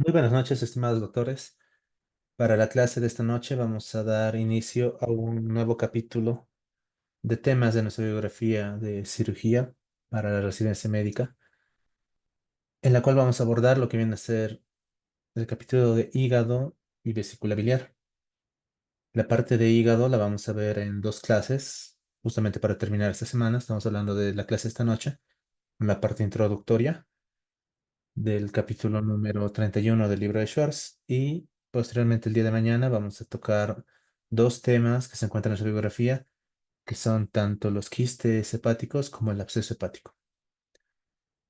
Muy buenas noches, estimados doctores. Para la clase de esta noche vamos a dar inicio a un nuevo capítulo de temas de nuestra biografía de cirugía para la residencia médica, en la cual vamos a abordar lo que viene a ser el capítulo de hígado y vesícula biliar. La parte de hígado la vamos a ver en dos clases, justamente para terminar esta semana. Estamos hablando de la clase esta noche, en la parte introductoria del capítulo número 31 del libro de Schwartz y posteriormente el día de mañana vamos a tocar dos temas que se encuentran en su biografía, que son tanto los quistes hepáticos como el absceso hepático.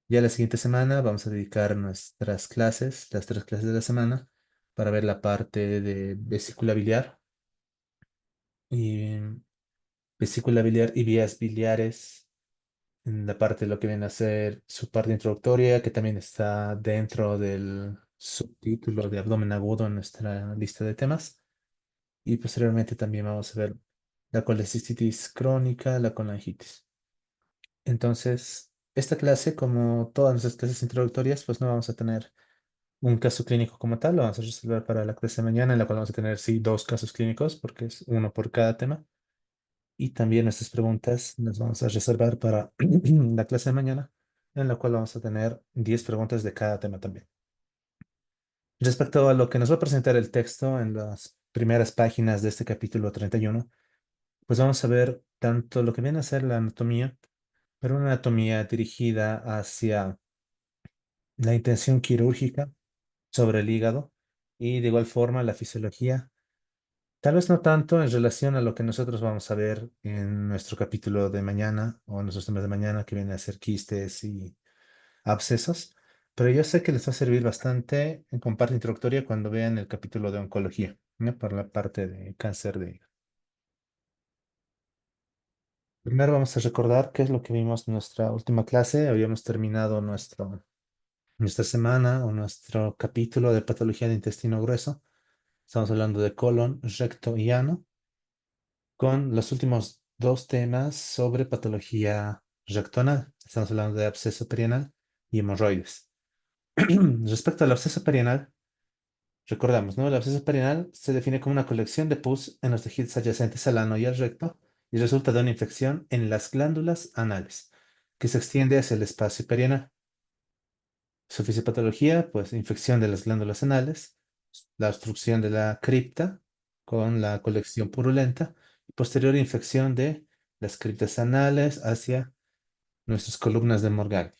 Ya la siguiente semana vamos a dedicar nuestras clases, las tres clases de la semana, para ver la parte de y vesícula biliar y vías biliares en la parte de lo que viene a ser su parte introductoria, que también está dentro del subtítulo de abdomen agudo en nuestra lista de temas. Y posteriormente también vamos a ver la colecistitis crónica, la colangitis. Entonces, esta clase, como todas nuestras clases introductorias, pues no vamos a tener un caso clínico como tal, lo vamos a resolver para la clase de mañana, en la cual vamos a tener, sí, dos casos clínicos, porque es uno por cada tema. Y también nuestras preguntas las vamos a reservar para la clase de mañana, en la cual vamos a tener 10 preguntas de cada tema también. Respecto a lo que nos va a presentar el texto en las primeras páginas de este capítulo 31, pues vamos a ver tanto lo que viene a ser la anatomía, pero una anatomía dirigida hacia la intención quirúrgica sobre el hígado y de igual forma la fisiología. Tal vez no tanto en relación a lo que nosotros vamos a ver en nuestro capítulo de mañana o en nuestros temas de mañana, que viene a ser quistes y abscesos, pero yo sé que les va a servir bastante en parte introductoria cuando vean el capítulo de oncología, ¿no? Por la parte de cáncer de hígado. Primero vamos a recordar qué es lo que vimos en nuestra última clase. Habíamos terminado nuestra semana o nuestro capítulo de patología de intestino grueso. Estamos hablando de colon, recto y ano, con los últimos dos temas sobre patología rectoanal. Estamos hablando de absceso perianal y hemorroides. Respecto al absceso perianal, recordamos, ¿no? El absceso perianal se define como una colección de pus en los tejidos adyacentes al ano y al recto y resulta de una infección en las glándulas anales, que se extiende hacia el espacio perianal. Su fisiopatología, pues infección de las glándulas anales, la obstrucción de la cripta con la colección purulenta y posterior infección de las criptas anales hacia nuestras columnas de Morgagni.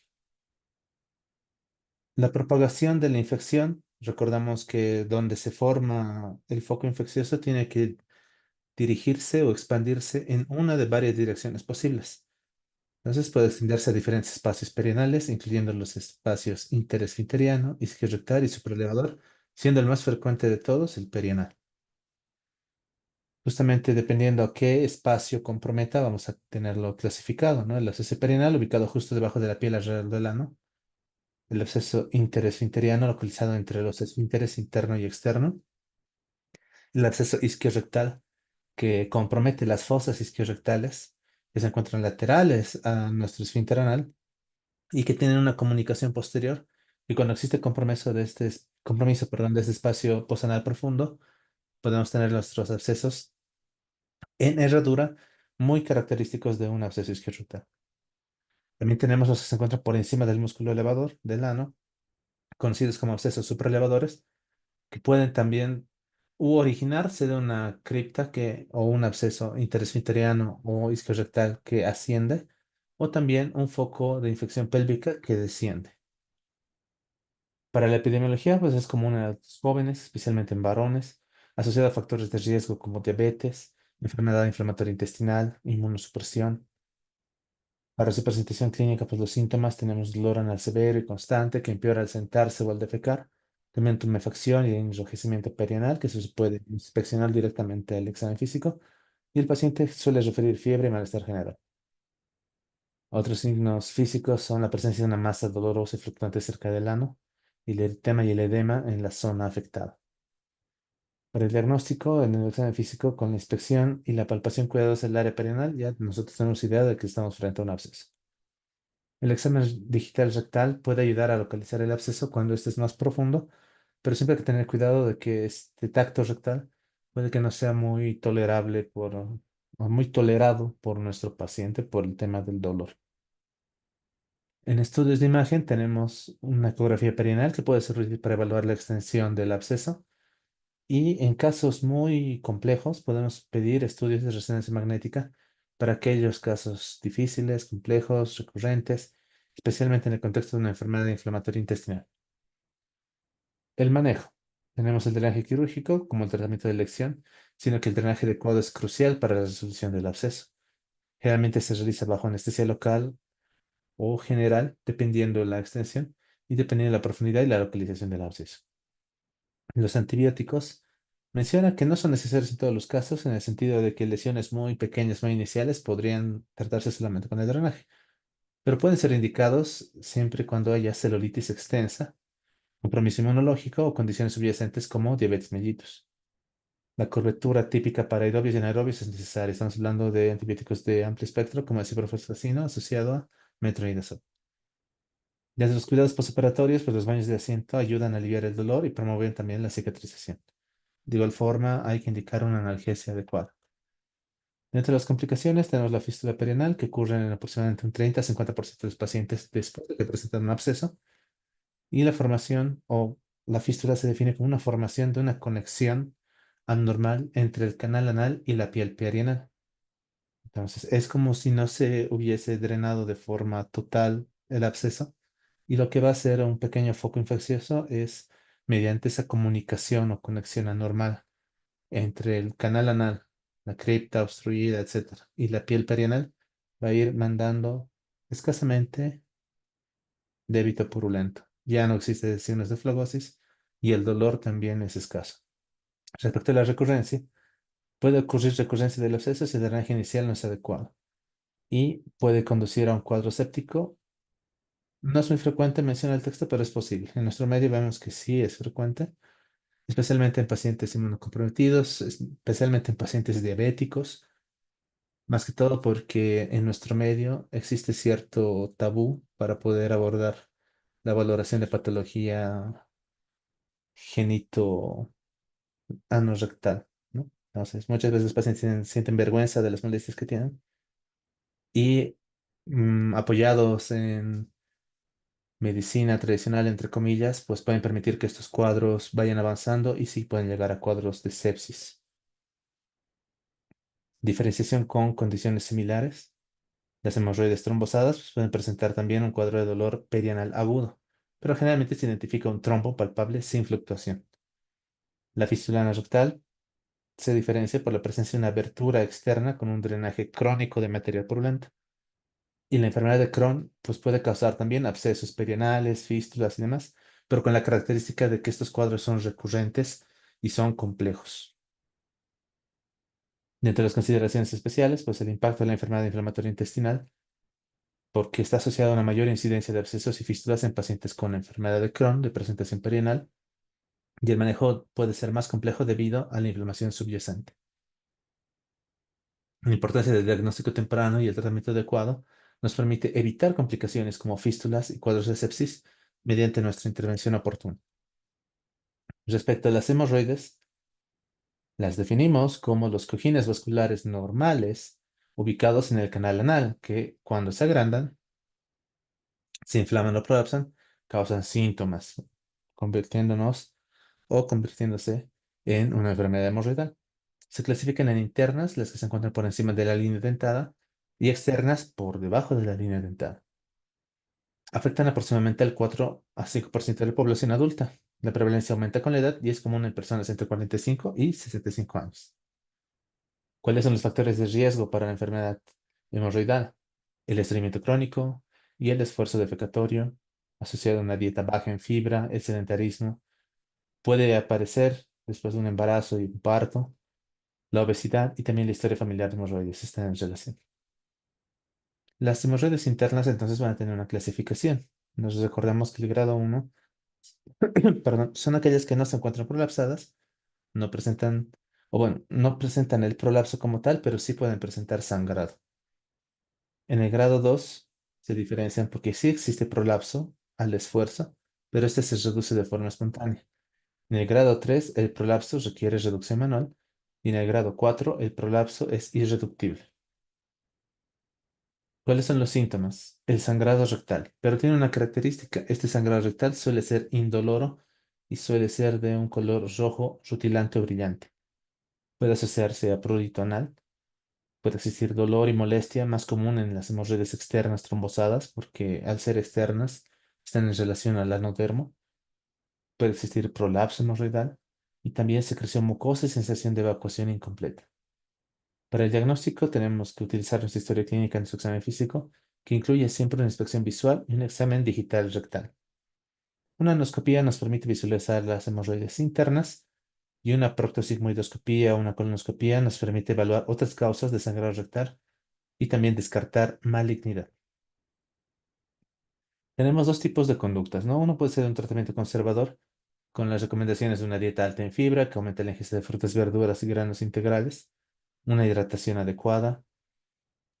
La propagación de la infección, recordamos que donde se forma el foco infeccioso tiene que dirigirse o expandirse en una de varias direcciones posibles. Entonces puede extenderse a diferentes espacios perianales, incluyendo los espacios interesfinteriano, isquiorrectal y supralevador, siendo el más frecuente de todos el perianal. Justamente dependiendo a qué espacio comprometa, vamos a tenerlo clasificado, ¿no? El absceso perianal ubicado justo debajo de la piel alrededor del ano, el absceso interesfinteriano localizado entre los esfínteres interno y externo, el absceso isquiorrectal que compromete las fosas isquiorrectales que se encuentran laterales a nuestro esfínter anal y que tienen una comunicación posterior. Y cuando existe compromiso, perdón, de este espacio posanal profundo, podemos tener nuestros abscesos en herradura muy característicos de un absceso isquiorrectal. También tenemos los que se encuentran por encima del músculo elevador del ano, conocidos como abscesos supraelevadores, que pueden también originarse de una cripta o un absceso interesfinteriano o isquiorrectal que asciende, o también un foco de infección pélvica que desciende. Para la epidemiología, pues es común en los jóvenes, especialmente en varones, asociado a factores de riesgo como diabetes, enfermedad inflamatoria intestinal, inmunosupresión. Para su presentación clínica, pues los síntomas tenemos dolor anal severo y constante que empeora al sentarse o al defecar, también tumefacción y enrojecimiento perianal que se puede inspeccionar directamente al examen físico y el paciente suele referir fiebre y malestar general. Otros signos físicos son la presencia de una masa dolorosa y fluctuante cerca del ano y el eritema y el edema en la zona afectada. Para el diagnóstico, en el examen físico, con la inspección y la palpación cuidadosa del área perianal, ya nosotros tenemos idea de que estamos frente a un absceso. El examen digital rectal puede ayudar a localizar el absceso cuando este es más profundo, pero siempre hay que tener cuidado de que este tacto rectal puede que no sea muy tolerable o muy tolerado por nuestro paciente por el tema del dolor. En estudios de imagen tenemos una ecografía perineal que puede servir para evaluar la extensión del absceso y en casos muy complejos podemos pedir estudios de resonancia magnética para aquellos casos difíciles, complejos, recurrentes, especialmente en el contexto de una enfermedad inflamatoria intestinal. El manejo. Tenemos el drenaje quirúrgico como el tratamiento de elección, sino que el drenaje adecuado es crucial para la resolución del absceso. Generalmente se realiza bajo anestesia local o general, dependiendo de la extensión y dependiendo de la profundidad y la localización del absceso. Los antibióticos menciona que no son necesarios en todos los casos, en el sentido de que lesiones muy pequeñas, muy iniciales, podrían tratarse solamente con el drenaje, pero pueden ser indicados siempre y cuando haya celulitis extensa, compromiso inmunológico o condiciones subyacentes como diabetes mellitus. La cobertura típica para aerobios y anaerobios es necesaria. Estamos hablando de antibióticos de amplio espectro, como el ciprofloxacino asociado a metronidazol. Desde los cuidados postoperatorios, pues los baños de asiento ayudan a aliviar el dolor y promueven también la cicatrización. De igual forma, hay que indicar una analgesia adecuada. Entre las complicaciones tenemos la fístula perianal, que ocurre en aproximadamente un 30 a 50% de los pacientes después de que presentan un absceso, y la formación o la fístula se define como una formación de una conexión anormal entre el canal anal y la piel perianal. Entonces, es como si no se hubiese drenado de forma total el absceso, y lo que va a hacer un pequeño foco infeccioso es, mediante esa comunicación o conexión anormal entre el canal anal, la cripta obstruida, etcétera, y la piel perianal, va a ir mandando escasamente débito purulento. Ya no existe signos de flagosis y el dolor también es escaso. Respecto a la recurrencia, puede ocurrir recurrencia del absceso si el drenaje inicial no es adecuado y puede conducir a un cuadro séptico. No es muy frecuente, menciona el texto, pero es posible. En nuestro medio vemos que sí es frecuente, especialmente en pacientes inmunocomprometidos, especialmente en pacientes diabéticos. Más que todo porque en nuestro medio existe cierto tabú para poder abordar la valoración de patología genito anorrectal, ¿no? Entonces, muchas veces los pacientes sienten vergüenza de las molestias que tienen y apoyados en medicina tradicional, entre comillas, pues pueden permitir que estos cuadros vayan avanzando y sí pueden llegar a cuadros de sepsis. Diferenciación con condiciones similares. Las hemorroides trombosadas pues, pueden presentar también un cuadro de dolor perianal agudo, pero generalmente se identifica un trombo palpable sin fluctuación. La fístula rectal se diferencia por la presencia de una abertura externa con un drenaje crónico de material purulento. Y la enfermedad de Crohn pues, puede causar también abscesos perianales, fístulas y demás, pero con la característica de que estos cuadros son recurrentes y son complejos. Dentro de las consideraciones especiales, pues el impacto de la enfermedad inflamatoria intestinal porque está asociado a una mayor incidencia de abscesos y fístulas en pacientes con enfermedad de Crohn de presentación perianal, y el manejo puede ser más complejo debido a la inflamación subyacente. La importancia del diagnóstico temprano y el tratamiento adecuado nos permite evitar complicaciones como fístulas y cuadros de sepsis mediante nuestra intervención oportuna. Respecto a las hemorroides, las definimos como los cojines vasculares normales ubicados en el canal anal que, cuando se agrandan, se inflaman o prolapsan, causan síntomas, convirtiéndonos o convirtiéndose en una enfermedad hemorroidal. Se clasifican en internas, las que se encuentran por encima de la línea dentada, y externas por debajo de la línea dentada. Afectan aproximadamente al 4 a 5% de la población adulta. La prevalencia aumenta con la edad y es común en personas entre 45 y 65 años. ¿Cuáles son los factores de riesgo para la enfermedad hemorroidal? El estreñimiento crónico y el esfuerzo defecatorio, asociado a una dieta baja en fibra, el sedentarismo. Puede aparecer después de un embarazo y un parto. La obesidad y también la historia familiar de hemorroides están en relación. Las hemorroides internas entonces van a tener una clasificación. Nos recordamos que el grado 1, perdón, son aquellas que no se encuentran prolapsadas, no presentan, o bueno, no presentan el prolapso como tal, pero sí pueden presentar sangrado. En el grado 2 se diferencian porque sí existe prolapso al esfuerzo, pero este se reduce de forma espontánea. En el grado 3 el prolapso requiere reducción manual y en el grado 4 el prolapso es irreductible. ¿Cuáles son los síntomas? El sangrado rectal, pero tiene una característica. Este sangrado rectal suele ser indoloro y suele ser de un color rojo rutilante o brillante. Puede asociarse a prurito anal. Puede existir dolor y molestia más común en las hemorroides externas trombosadas porque al ser externas están en relación al anodermo. Puede existir prolapso hemorroidal y también secreción mucosa y sensación de evacuación incompleta. Para el diagnóstico tenemos que utilizar nuestra historia clínica en su examen físico, que incluye siempre una inspección visual y un examen digital rectal. Una endoscopía nos permite visualizar las hemorroides internas y una proctosigmoidoscopía o una colonoscopía nos permite evaluar otras causas de sangrado rectal y también descartar malignidad. Tenemos dos tipos de conductas, ¿no? Uno puede ser un tratamiento conservador con las recomendaciones de una dieta alta en fibra que aumenta la ingesta de frutas, verduras y granos integrales, una hidratación adecuada,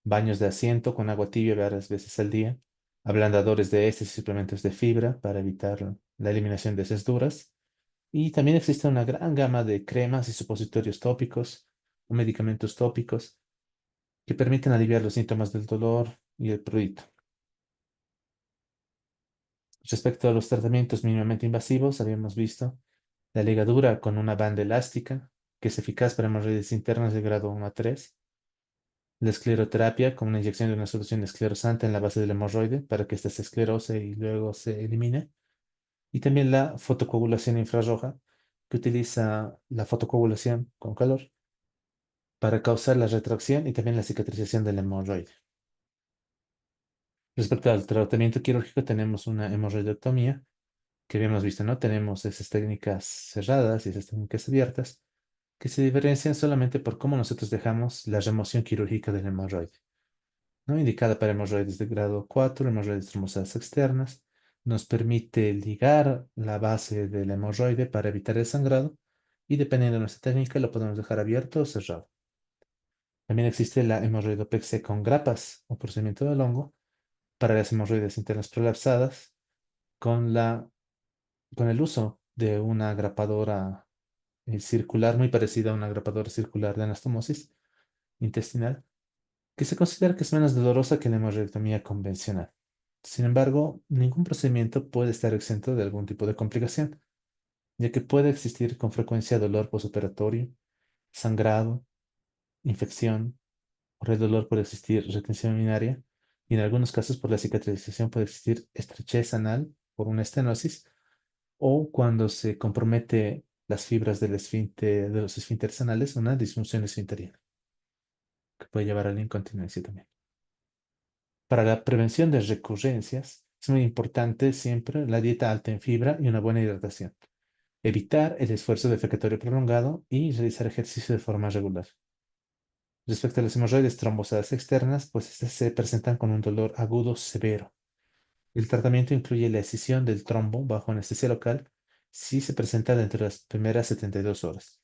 baños de asiento con agua tibia varias veces al día, ablandadores de heces y suplementos de fibra para evitar la eliminación de heces duras. Y también existe una gran gama de cremas y supositorios tópicos o medicamentos tópicos que permiten aliviar los síntomas del dolor y el prurito. Respecto a los tratamientos mínimamente invasivos, habíamos visto la ligadura con una banda elástica, que es eficaz para hemorroides internas de grado 1 a 3. La escleroterapia con una inyección de una solución esclerosante en la base del hemorroide para que ésta se esclerose y luego se elimine. Y también la fotocoagulación infrarroja, que utiliza la fotocoagulación con calor para causar la retracción y también la cicatrización del hemorroide. Respecto al tratamiento quirúrgico, tenemos una hemorroidectomía, que habíamos visto, ¿no? Tenemos esas técnicas cerradas y esas técnicas abiertas, que se diferencian solamente por cómo nosotros dejamos la remoción quirúrgica del hemorroide, ¿no? Indicada para hemorroides de grado 4, hemorroides trombosadas externas. Nos permite ligar la base del hemorroide para evitar el sangrado y dependiendo de nuestra técnica lo podemos dejar abierto o cerrado. También existe la hemorroidopexia con grapas o procedimiento del hongo para las hemorroides internas prolapsadas con con el uso de una grapadora circular muy parecida a una grapadora circular de anastomosis intestinal, que se considera que es menos dolorosa que la hemorroidectomía convencional. Sin embargo, ningún procedimiento puede estar exento de algún tipo de complicación, ya que puede existir con frecuencia dolor postoperatorio, sangrado, infección, por el dolor puede existir retención urinaria y en algunos casos por la cicatrización puede existir estrechez anal por una estenosis o cuando se compromete las fibras del esfínter, de los esfínteres anales, una disfunción esfinteriana que puede llevar a la incontinencia también. Para la prevención de recurrencias, es muy importante siempre la dieta alta en fibra y una buena hidratación. Evitar el esfuerzo defecatorio prolongado y realizar ejercicio de forma regular. Respecto a las hemorroides trombosadas externas, pues estas se presentan con un dolor agudo severo. El tratamiento incluye la escisión del trombo bajo anestesia local si se presenta dentro de las primeras 72 horas.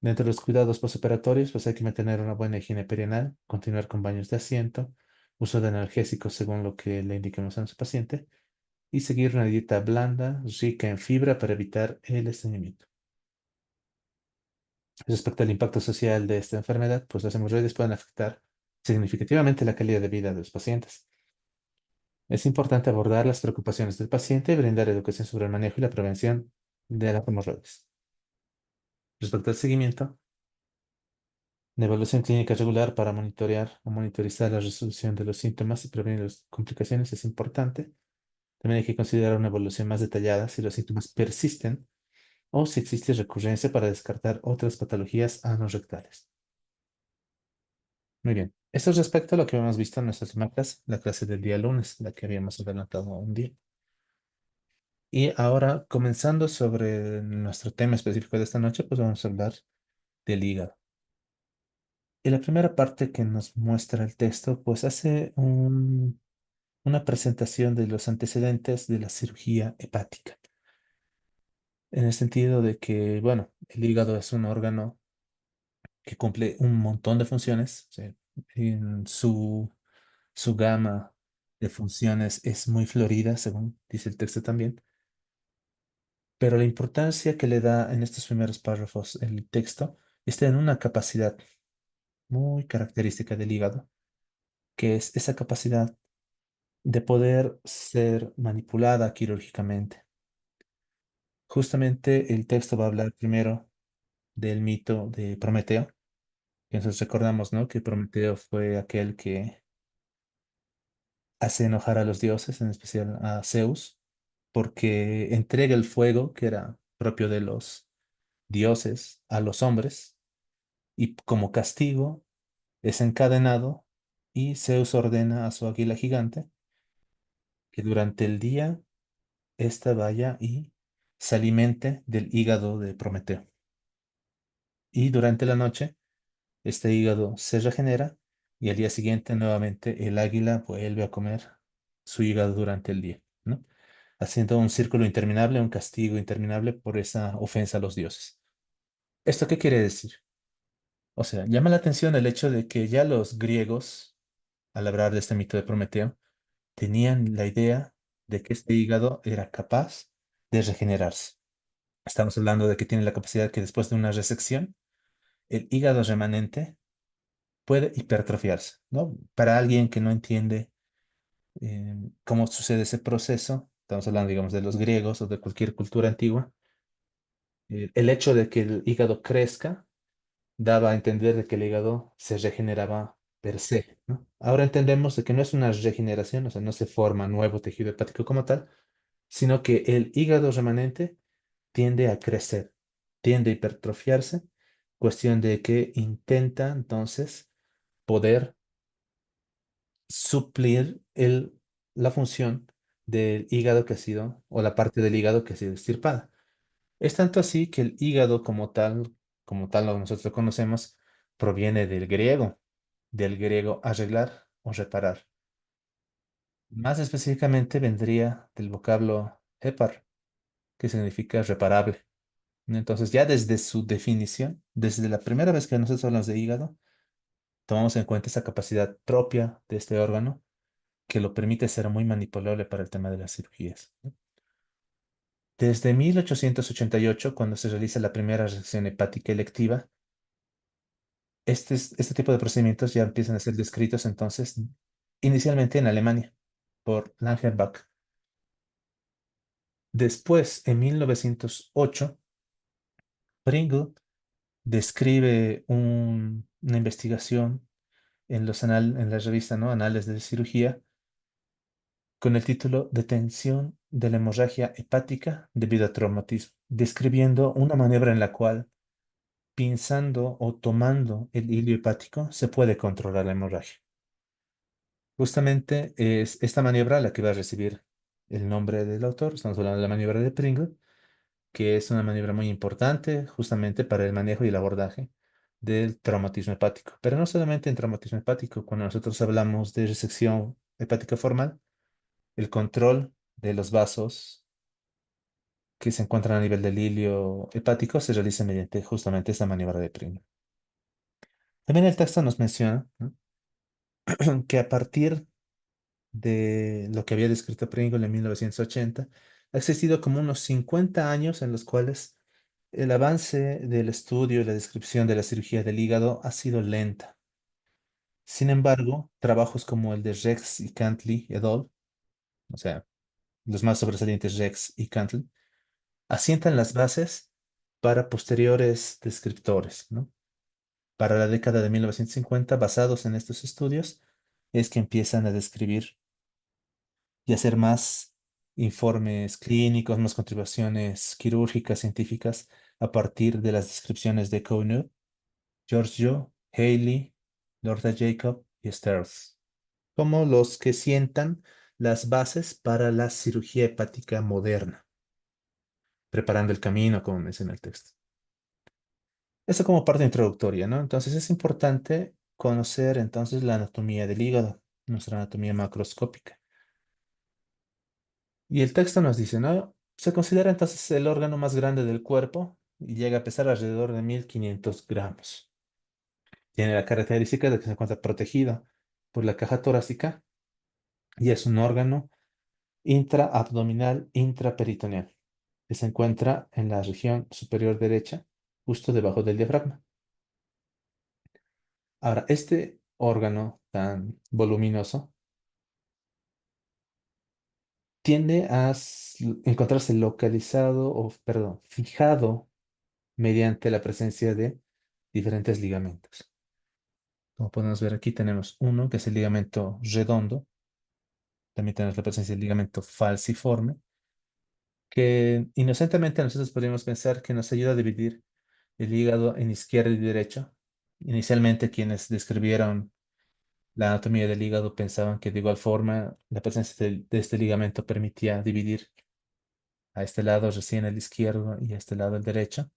Dentro de los cuidados postoperatorios, pues hay que mantener una buena higiene perianal, continuar con baños de asiento, uso de analgésicos según lo que le indiquemos a nuestro paciente y seguir una dieta blanda, rica en fibra para evitar el estreñimiento. Respecto al impacto social de esta enfermedad, pues las hemorroides pueden afectar significativamente la calidad de vida de los pacientes. Es importante abordar las preocupaciones del paciente y brindar educación sobre el manejo y la prevención de las hemorroides. Respecto al seguimiento, la evaluación clínica regular para monitorear o monitorizar la resolución de los síntomas y prevenir las complicaciones es importante. También hay que considerar una evaluación más detallada si los síntomas persisten o si existe recurrencia para descartar otras patologías anorrectales. Muy bien. Esto es respecto a lo que habíamos visto en nuestra última clase, la clase del día lunes, la que habíamos adelantado un día. Y ahora, comenzando sobre nuestro tema específico de esta noche, pues vamos a hablar del hígado. Y la primera parte que nos muestra el texto, pues hace una presentación de los antecedentes de la cirugía hepática, en el sentido de que, bueno, el hígado es un órgano que cumple un montón de funciones, ¿sí? En su gama de funciones es muy florida, según dice el texto también. Pero la importancia que le da en estos primeros párrafos el texto está en una capacidad muy característica del hígado, que es esa capacidad de poder ser manipulada quirúrgicamente. Justamente el texto va a hablar primero del mito de Prometeo, que nosotros recordamos, ¿no? Que Prometeo fue aquel que hace enojar a los dioses, en especial a Zeus, porque entrega el fuego, que era propio de los dioses, a los hombres, y como castigo es encadenado y Zeus ordena a su águila gigante que durante el día ésta vaya y se alimente del hígado de Prometeo. Y durante la noche, este hígado se regenera y al día siguiente nuevamente el águila vuelve a comer su hígado durante el día, ¿no? Haciendo un círculo interminable, un castigo interminable por esa ofensa a los dioses. ¿Esto qué quiere decir? O sea, llama la atención el hecho de que ya los griegos, al hablar de este mito de Prometeo, tenían la idea de que este hígado era capaz de regenerarse. Estamos hablando de que tiene la capacidad que después de una resección, el hígado remanente puede hipertrofiarse, ¿no? Para alguien que no entiende cómo sucede ese proceso, estamos hablando, digamos, de los griegos o de cualquier cultura antigua, el hecho de que el hígado crezca daba a entender de que el hígado se regeneraba per se, ¿no? Ahora entendemos de que no es una regeneración, o sea, no se forma nuevo tejido hepático como tal, sino que el hígado remanente tiende a crecer, tiende a hipertrofiarse, cuestión de que intenta entonces poder suplir la función del hígado que ha sido, o la parte del hígado que ha sido extirpada. Es tanto así que el hígado como tal lo nosotros lo conocemos, proviene del griego arreglar o reparar. Más específicamente vendría del vocablo hepar, que significa reparable. Entonces, ya desde su definición, desde la primera vez que nosotros hablamos de hígado, tomamos en cuenta esa capacidad propia de este órgano que lo permite ser muy manipulable para el tema de las cirugías, ¿no? Desde 1888, cuando se realiza la primera resección hepática electiva, este tipo de procedimientos ya empiezan a ser descritos entonces inicialmente en Alemania por Langenbach. Después, en 1908, Pringle describe una investigación en la revista, ¿no? Anales de Cirugía, con el título Detención de la hemorragia hepática debido a traumatismo, describiendo una maniobra en la cual, pinzando o tomando el hilo hepático, se puede controlar la hemorragia. Justamente es esta maniobra la que va a recibir el nombre del autor. Estamos hablando de la maniobra de Pringle, que es una maniobra muy importante justamente para el manejo y el abordaje del traumatismo hepático. Pero no solamente en traumatismo hepático, cuando nosotros hablamos de resección hepática formal, el control de los vasos que se encuentran a nivel del hilio hepático se realiza mediante justamente esta maniobra de Pringle. También el texto nos menciona, ¿no? que a partir de lo que había descrito Pringle en 1980, ha existido como unos 50 años en los cuales el avance del estudio y la descripción de la cirugía del hígado ha sido lenta. Sin embargo, trabajos como el de Rex y Cantley et al., o sea, los más sobresalientes Rex y Cantley, asientan las bases para posteriores descriptores, ¿no? Para la década de 1950, basados en estos estudios, es que empiezan a describir y hacer más informes clínicos, más contribuciones quirúrgicas, científicas, a partir de las descripciones de Cohn, Giorgio, Haley, Lorda Jacob y Sterls, como los que sientan las bases para la cirugía hepática moderna, preparando el camino, como menciona el texto. Eso como parte introductoria, ¿no? Entonces es importante conocer entonces la anatomía del hígado, nuestra anatomía macroscópica. Y el texto nos dice, ¿no? Se considera entonces el órgano más grande del cuerpo y llega a pesar alrededor de 1500 gramos. Tiene la característica de que se encuentra protegido por la caja torácica y es un órgano intraabdominal intraperitoneal. que se encuentra en la región superior derecha, justo debajo del diafragma. Ahora, este órgano tan voluminoso tiende a encontrarse localizado o, perdón, fijado mediante la presencia de diferentes ligamentos. Como podemos ver aquí, tenemos uno que es el ligamento redondo. También tenemos la presencia del ligamento falciforme, que inocentemente nosotros podríamos pensar que nos ayuda a dividir el hígado en izquierdo y derecho. Inicialmente, quienes describieron la anatomía del hígado pensaban que de igual forma la presencia de este ligamento permitía dividir a este lado recién el izquierdo y a este lado el derecho.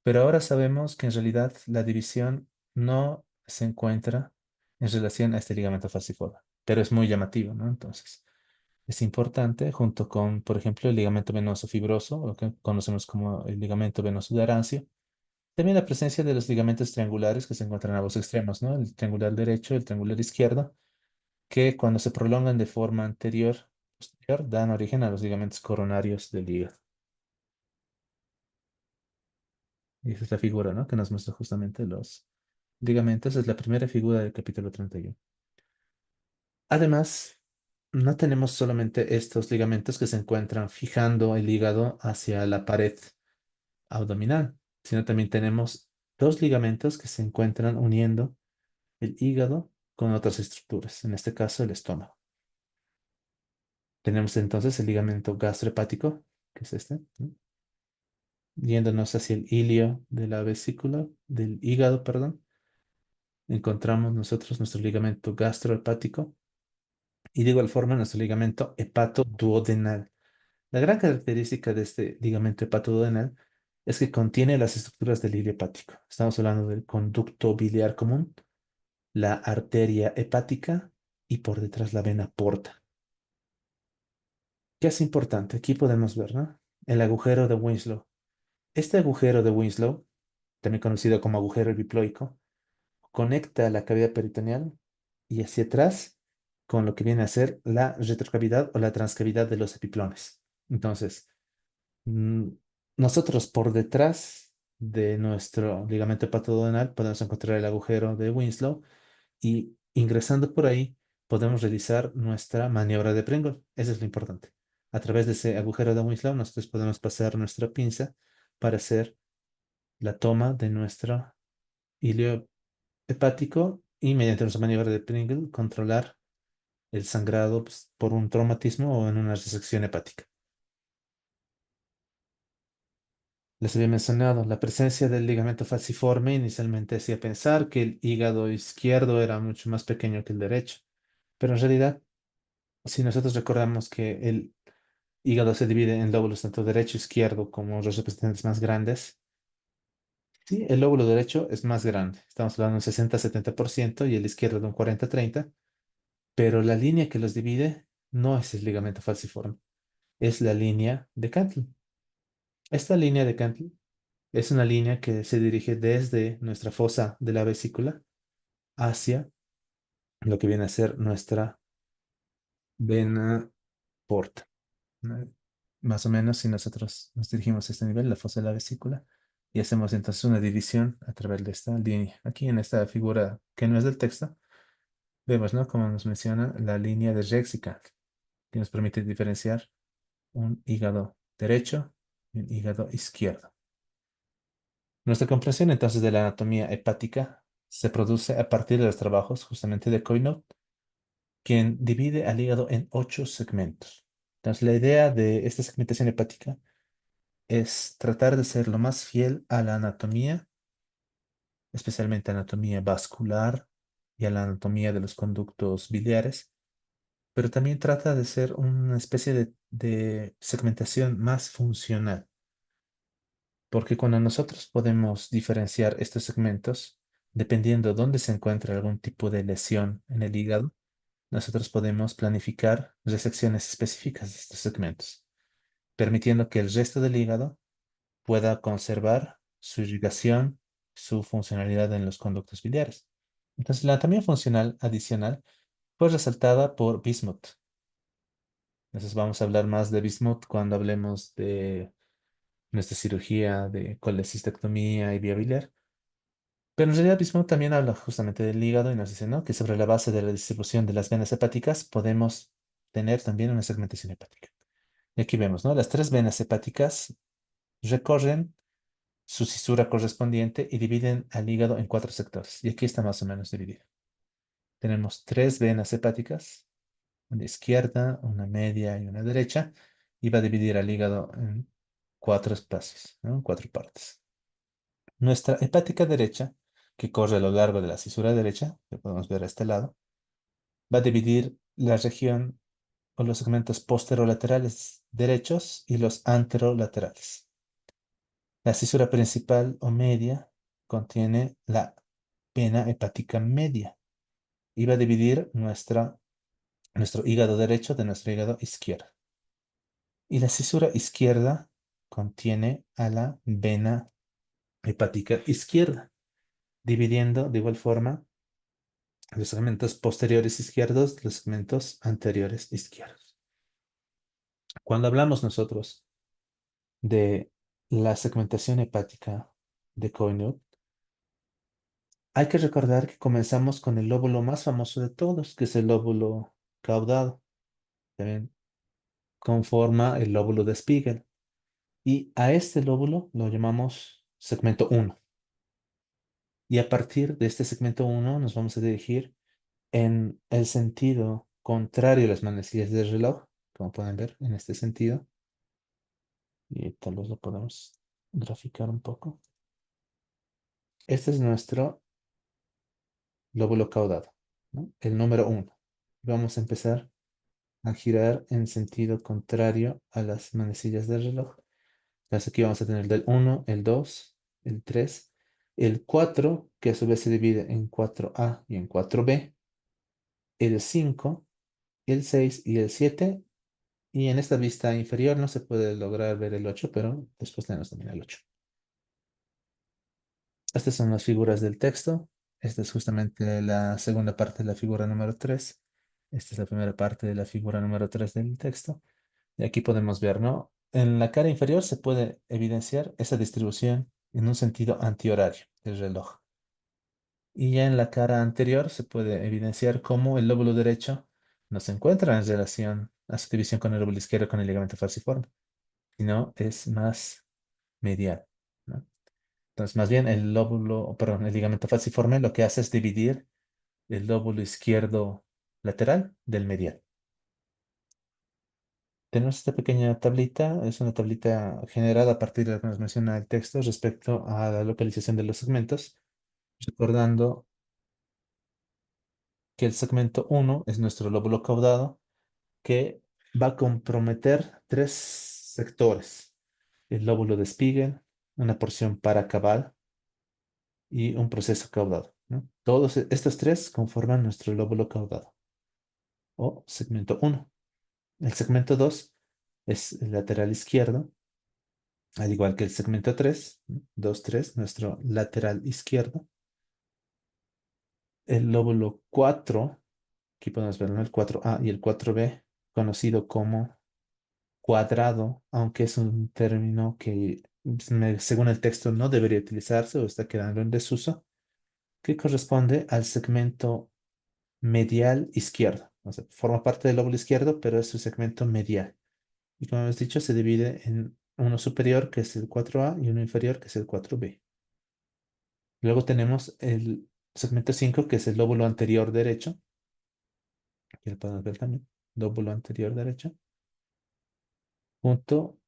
Pero ahora sabemos que en realidad la división no se encuentra en relación a este ligamento falciforme, pero es muy llamativo, ¿no? Entonces, es importante, junto con, por ejemplo, el ligamento venoso fibroso, o lo que conocemos como el ligamento venoso de Arancio, también la presencia de los ligamentos triangulares que se encuentran a ambos extremos, ¿no? El triangular derecho y el triangular izquierdo, que cuando se prolongan de forma anterior, posterior, dan origen a los ligamentos coronarios del hígado. Y esa es la figura, ¿no? Que nos muestra justamente los ligamentos. Es la primera figura del capítulo 31. Además, no tenemos solamente estos ligamentos que se encuentran fijando el hígado hacia la pared abdominal, sino también tenemos dos ligamentos que se encuentran uniendo el hígado con otras estructuras, en este caso el estómago. Tenemos entonces el ligamento gastrohepático, que es este, ¿no? Yéndonos hacia el ilio de la vesícula, del hígado, perdón, encontramos nosotros nuestro ligamento gastrohepático y de igual forma nuestro ligamento hepatoduodenal. La gran característica de este ligamento hepatoduodenal es que contiene las estructuras del ilio hepático. Estamos hablando del conducto biliar común, la arteria hepática y por detrás la vena porta. ¿Qué es importante? Aquí podemos ver, ¿no? El agujero de Winslow. Este agujero de Winslow, también conocido como agujero epiploico, conecta la cavidad peritoneal y hacia atrás con lo que viene a ser la retrocavidad o la transcavidad de los epiplones. Entonces, mm, nosotros por detrás de nuestro ligamento hepatoduodenal podemos encontrar el agujero de Winslow y ingresando por ahí podemos realizar nuestra maniobra de Pringle. Eso es lo importante. A través de ese agujero de Winslow nosotros podemos pasar nuestra pinza para hacer la toma de nuestro hilio hepático y mediante nuestra maniobra de Pringle controlar el sangrado pues, por un traumatismo o en una resección hepática. Les había mencionado, la presencia del ligamento falciforme inicialmente hacía pensar que el hígado izquierdo era mucho más pequeño que el derecho, pero en realidad, si nosotros recordamos que el hígado se divide en lóbulos tanto derecho e izquierdo como los representantes más grandes, sí, el lóbulo derecho es más grande, estamos hablando de un 60-70% y el izquierdo de un 40-30%, pero la línea que los divide no es el ligamento falciforme, es la línea de Cantle. Esta línea de Cantle es una línea que se dirige desde nuestra fosa de la vesícula hacia lo que viene a ser nuestra vena porta, ¿no? Más o menos si nosotros nos dirigimos a este nivel, la fosa de la vesícula, y hacemos entonces una división a través de esta línea. Aquí en esta figura que no es del texto, vemos, ¿no? Como nos menciona la línea de Rexica, que nos permite diferenciar un hígado derecho y un hígado izquierdo. Nuestra comprensión entonces de la anatomía hepática se produce a partir de los trabajos justamente de Coinot, quien divide al hígado en 8 segmentos. Entonces, la idea de esta segmentación hepática es tratar de ser lo más fiel a la anatomía, especialmente anatomía vascular y a la anatomía de los conductos biliares, pero también trata de ser una especie de segmentación más funcional, porque cuando nosotros podemos diferenciar estos segmentos, dependiendo dónde se encuentra algún tipo de lesión en el hígado, nosotros podemos planificar resecciones específicas de estos segmentos, permitiendo que el resto del hígado pueda conservar su irrigación, su funcionalidad en los conductos biliares. Entonces, la anatomía funcional adicional fue resaltada por Bismuth. Entonces, vamos a hablar más de Bismuth cuando hablemos de nuestra cirugía de colecistectomía y vía biliar. Pero en realidad mismo también habla justamente del hígado y nos dice, ¿no? Que sobre la base de la distribución de las venas hepáticas podemos tener también una segmentación hepática. Y aquí vemos, ¿no? Las tres venas hepáticas recorren su cisura correspondiente y dividen al hígado en cuatro sectores. Y aquí está más o menos dividido. Tenemos tres venas hepáticas, una izquierda, una media y una derecha, y va a dividir al hígado en cuatro espacios, ¿no? En cuatro partes. Nuestra hepática derecha, que corre a lo largo de la cisura derecha, que podemos ver a este lado, va a dividir la región o los segmentos posterolaterales derechos y los anterolaterales. La cisura principal o media contiene la vena hepática media y va a dividir nuestro hígado derecho de nuestro hígado izquierdo. Y la cisura izquierda contiene a la vena hepática izquierda, dividiendo de igual forma los segmentos posteriores izquierdos de los segmentos anteriores izquierdos. Cuando hablamos nosotros de la segmentación hepática de Coinut, hay que recordar que comenzamos con el lóbulo más famoso de todos, que es el lóbulo caudado. También conforma el lóbulo de Spiegel. Y a este lóbulo lo llamamos segmento uno. Y a partir de este segmento uno nos vamos a dirigir en el sentido contrario a las manecillas del reloj, como pueden ver en este sentido. Y tal vez lo podemos graficar un poco. Este es nuestro lóbulo caudado, ¿no? El número uno. Vamos a empezar a girar en sentido contrario a las manecillas del reloj. Entonces aquí vamos a tener del uno, el 2, el 3, el 4, que a su vez se divide en 4A y en 4B, el 5, el 6 y el 7. Y en esta vista inferior no se puede lograr ver el 8, pero después tenemos también el 8. Estas son las figuras del texto. Esta es justamente la segunda parte de la figura número 3. Esta es la primera parte de la figura número 3 del texto. Y aquí podemos ver, ¿no? En la cara inferior se puede evidenciar esa distribución en un sentido antihorario del reloj. Y ya en la cara anterior se puede evidenciar cómo el lóbulo derecho no se encuentra en relación a su división con el lóbulo izquierdo con el ligamento falciforme, sino es más medial, ¿no? Entonces, más bien el lóbulo, perdón, el ligamento falciforme lo que hace es dividir el lóbulo izquierdo lateral del medial. Tenemos esta pequeña tablita, es una tablita generada a partir de lo que nos menciona el texto respecto a la localización de los segmentos, recordando que el segmento uno es nuestro lóbulo caudado que va a comprometer tres sectores, el lóbulo de Spiegel, una porción paracabal y un proceso caudado, ¿no? Todos estos tres conforman nuestro lóbulo caudado o segmento uno. El segmento 2 es el lateral izquierdo, al igual que el segmento 3, ¿no? 2, 3, nuestro lateral izquierdo. El lóbulo 4, aquí podemos ver, ¿no? El 4A y el 4B, conocido como cuadrado, aunque es un término que según el texto no debería utilizarse o está quedando en desuso, que corresponde al segmento medial izquierdo. O sea, forma parte del lóbulo izquierdo, pero es su segmento medial. Y como hemos dicho, se divide en uno superior, que es el 4A, y uno inferior, que es el 4B. Luego tenemos el segmento 5, que es el lóbulo anterior derecho. Aquí lo podemos ver también. Lóbulo anterior derecho. Junto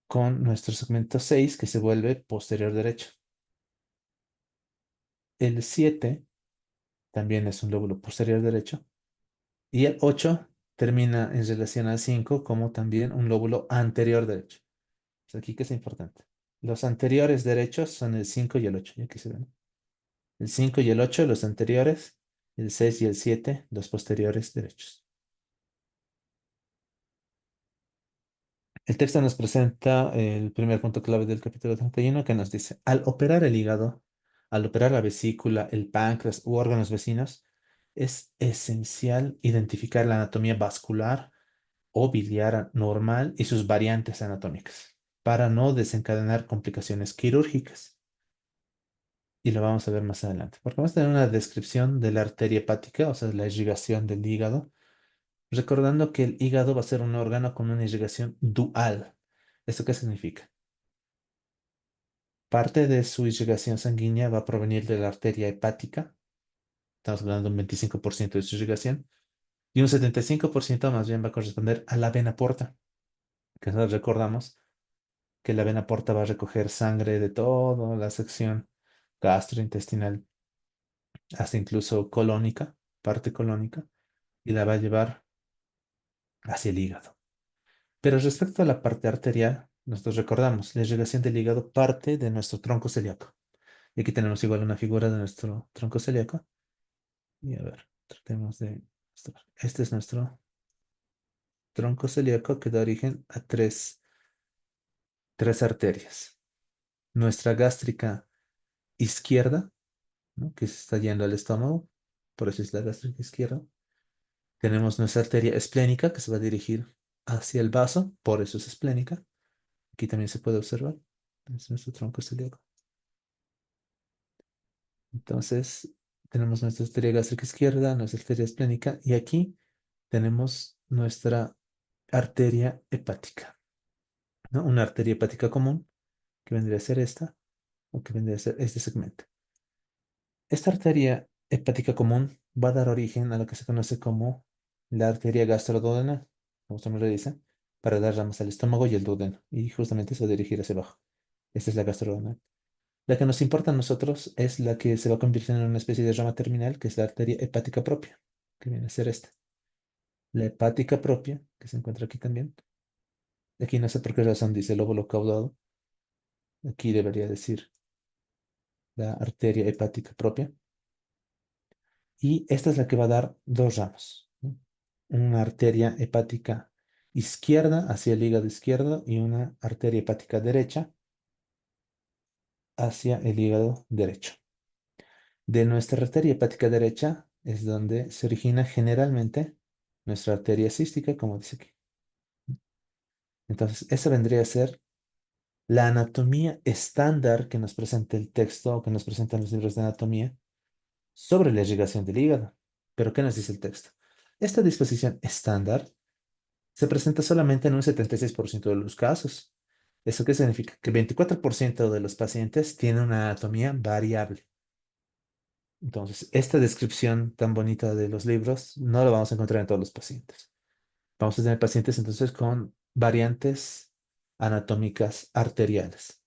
con nuestro segmento 6, que se vuelve posterior derecho. El 7 también es un lóbulo posterior derecho. Y el 8 termina en relación al 5 como también un lóbulo anterior derecho. Es aquí que es importante. Los anteriores derechos son el 5 y el 8. Y aquí se ven. El 5 y el 8 los anteriores. El 6 y el 7 los posteriores derechos. El texto nos presenta el primer punto clave del capítulo 31 que nos dice, al operar el hígado, al operar la vesícula, el páncreas u órganos vecinos, es esencial identificar la anatomía vascular o biliar normal y sus variantes anatómicas. para no desencadenar complicaciones quirúrgicas. Y lo vamos a ver más adelante, porque vamos a tener una descripción de la arteria hepática, o sea, la irrigación del hígado, recordando que el hígado va a ser un órgano con una irrigación dual. ¿Esto qué significa? Parte de su irrigación sanguínea va a provenir de la arteria hepática, estamos hablando de un 25% de su irrigación, y un 75% más bien va a corresponder a la vena porta, que nosotros recordamos que la vena porta va a recoger sangre de toda la sección gastrointestinal, hasta incluso colónica, parte colónica, y la va a llevar hacia el hígado. Pero respecto a la parte arterial, nosotros recordamos, la irrigación del hígado parte de nuestro tronco celíaco. Y aquí tenemos igual una figura de nuestro tronco celíaco. Y a ver, tratemos de mostrar. Este es nuestro tronco celíaco que da origen a tres arterias. Nuestra gástrica izquierda, ¿no? Que se está yendo al estómago, por eso es la gástrica izquierda. Tenemos nuestra arteria esplénica que se va a dirigir hacia el vaso, por eso es esplénica. Aquí también se puede observar. Es nuestro tronco celíaco. Entonces, tenemos nuestra arteria gástrica izquierda, nuestra arteria esplénica, y aquí tenemos nuestra arteria hepática, ¿no? Una arteria hepática común, que vendría a ser esta, o que vendría a ser este segmento. Esta arteria hepática común va a dar origen a lo que se conoce como la arteria gastroduodenal, como su nombre dice, para dar ramas al estómago y el duodeno, y justamente se va a dirigir hacia abajo. Esta es la gastroduodenal. La que nos importa a nosotros es la que se va convirtiendo en una especie de rama terminal, que es la arteria hepática propia, que viene a ser esta. La hepática propia, que se encuentra aquí también. Aquí no sé por qué razón dice lóbulo caudado. Aquí debería decir la arteria hepática propia. Y esta es la que va a dar dos ramos, ¿no? Una arteria hepática izquierda hacia el hígado izquierdo y una arteria hepática derecha hacia el hígado derecho. De nuestra arteria hepática derecha es donde se origina generalmente nuestra arteria cística, como dice aquí. Entonces, esa vendría a ser la anatomía estándar que nos presenta el texto o que nos presentan los libros de anatomía sobre la irrigación del hígado. Pero, ¿qué nos dice el texto? Esta disposición estándar se presenta solamente en un 76% de los casos. ¿Eso qué significa? Que el 24% de los pacientes tienen una anatomía variable. Entonces, esta descripción tan bonita de los libros no la vamos a encontrar en todos los pacientes. Vamos a tener pacientes entonces con variantes anatómicas arteriales.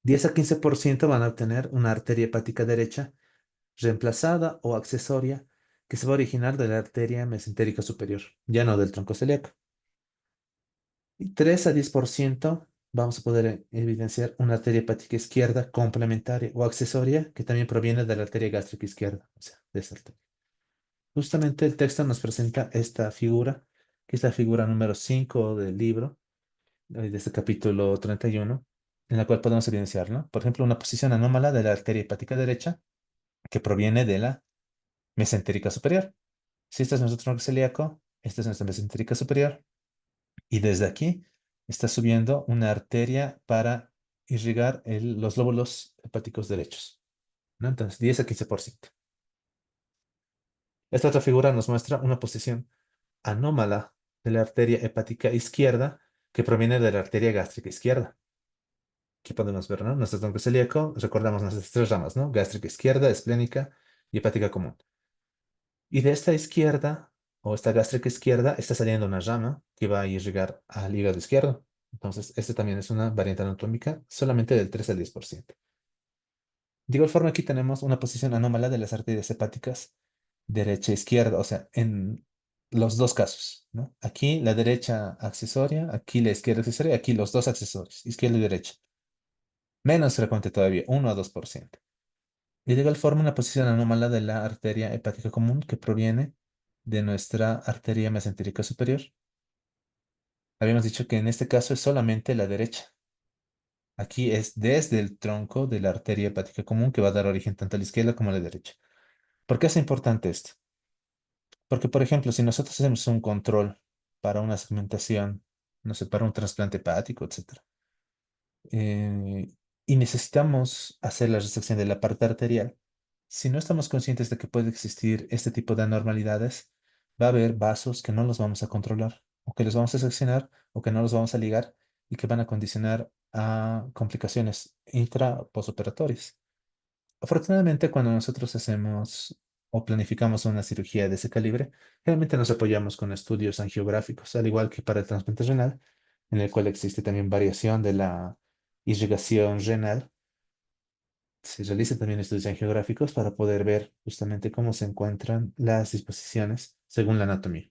10 a 15% van a obtener una arteria hepática derecha reemplazada o accesoria que se va a originar de la arteria mesentérica superior, ya no del tronco celíaco. Y 3 a 10% vamos a poder evidenciar una arteria hepática izquierda complementaria o accesoria que también proviene de la arteria gástrica izquierda, o sea, de esa arteria. Justamente el texto nos presenta esta figura, que es la figura número 5 del libro, de este capítulo 31, en la cual podemos evidenciar, ¿no? Por ejemplo, una posición anómala de la arteria hepática derecha que proviene de la mesentérica superior. Si este es nuestro tronco celíaco, esta es nuestra mesentérica superior, y desde aquí está subiendo una arteria para irrigar los lóbulos hepáticos derechos, ¿no? Entonces, 10 a 15%. Esta otra figura nos muestra una posición anómala de la arteria hepática izquierda que proviene de la arteria gástrica izquierda. Aquí podemos ver, ¿no? Nuestro tronco celíaco, recordamos nuestras tres ramas, ¿no? Gástrica izquierda, esplénica y hepática común. Y de esta izquierda, o esta gástrica izquierda, está saliendo una rama que va a irrigar al hígado izquierdo. Entonces, este también es una variante anatómica solamente del 3 al 10%. De igual forma, aquí tenemos una posición anómala de las arterias hepáticas derecha e izquierda, o sea, en los dos casos, ¿no? Aquí la derecha accesoria, aquí la izquierda accesoria, aquí los dos accesorios, izquierda y derecha. Menos frecuente todavía, 1 a 2%. Y de igual forma, una posición anómala de la arteria hepática común que proviene de nuestra arteria mesentérica superior. Habíamos dicho que en este caso es solamente la derecha. Aquí es desde el tronco de la arteria hepática común que va a dar origen tanto a la izquierda como a la derecha. ¿Por qué es importante esto? Porque, por ejemplo, si nosotros hacemos un control para una segmentación, no sé, para un trasplante hepático, etcétera, eh, y necesitamos hacer la resección de la parte arterial, si no estamos conscientes de que puede existir este tipo de anormalidades, va a haber vasos que no los vamos a controlar, o que los vamos a seccionar, o que no los vamos a ligar, y que van a condicionar a complicaciones intra postoperatorias. Afortunadamente, cuando nosotros hacemos o planificamos una cirugía de ese calibre, realmente nos apoyamos con estudios angiográficos, al igual que para el trasplante renal, en el cual existe también variación de la irrigación renal. Se realizan también estudios angiográficos para poder ver justamente cómo se encuentran las disposiciones según la anatomía.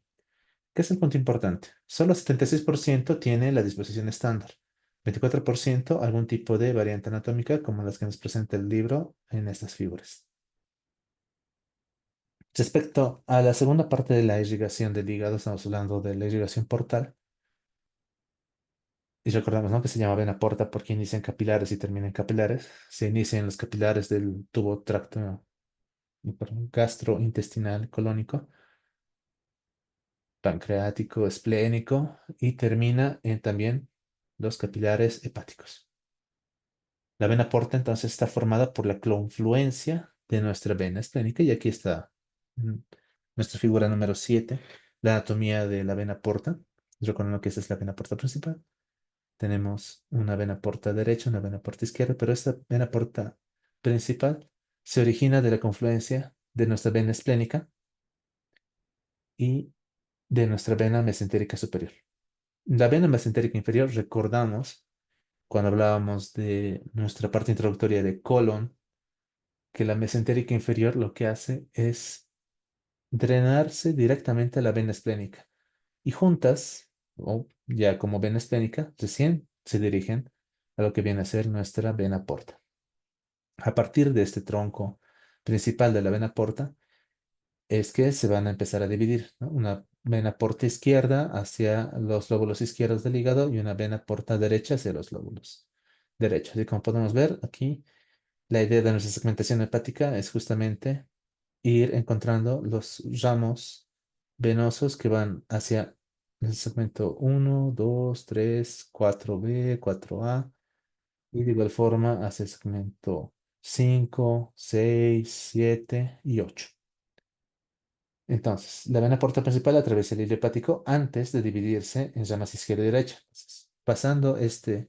¿Qué es el punto importante? Solo 76% tiene la disposición estándar, 24% algún tipo de variante anatómica como las que nos presenta el libro en estas figuras. Respecto a la segunda parte de la irrigación del hígado, estamos hablando de la irrigación portal. Y recordamos, ¿no? Que se llama vena porta porque inicia en capilares y termina en capilares. Se inicia en los capilares del tubo tracto, perdón, gastrointestinal colónico, pancreático, esplénico y termina en también los capilares hepáticos. La vena porta entonces está formada por la confluencia de nuestra vena esplénica y aquí está mm, nuestra figura número 7, la anatomía de la vena porta. Recuerden que esta es la vena porta principal. Tenemos una vena porta derecha, una vena porta izquierda, pero esta vena porta principal se origina de la confluencia de nuestra vena esplénica y de nuestra vena mesentérica superior. La vena mesentérica inferior, recordamos cuando hablábamos de nuestra parte introductoria de colon, que la mesentérica inferior lo que hace es drenarse directamente a la vena esplénica y juntas, o ya como vena esplénica, recién se dirigen a lo que viene a ser nuestra vena porta. A partir de este tronco principal de la vena porta es que se van a empezar a dividir, ¿no? Una vena porta izquierda hacia los lóbulos izquierdos del hígado y una vena porta derecha hacia los lóbulos derechos. Y como podemos ver aquí, la idea de nuestra segmentación hepática es justamente ir encontrando los ramos venosos que van hacia el segmento 1, 2, 3, 4B, 4A y de igual forma hacia el segmento 5, 6, 7 y 8. Entonces, la vena porta principal atraviesa el hilo hepático antes de dividirse en ramas izquierda y derecha. Entonces, pasando este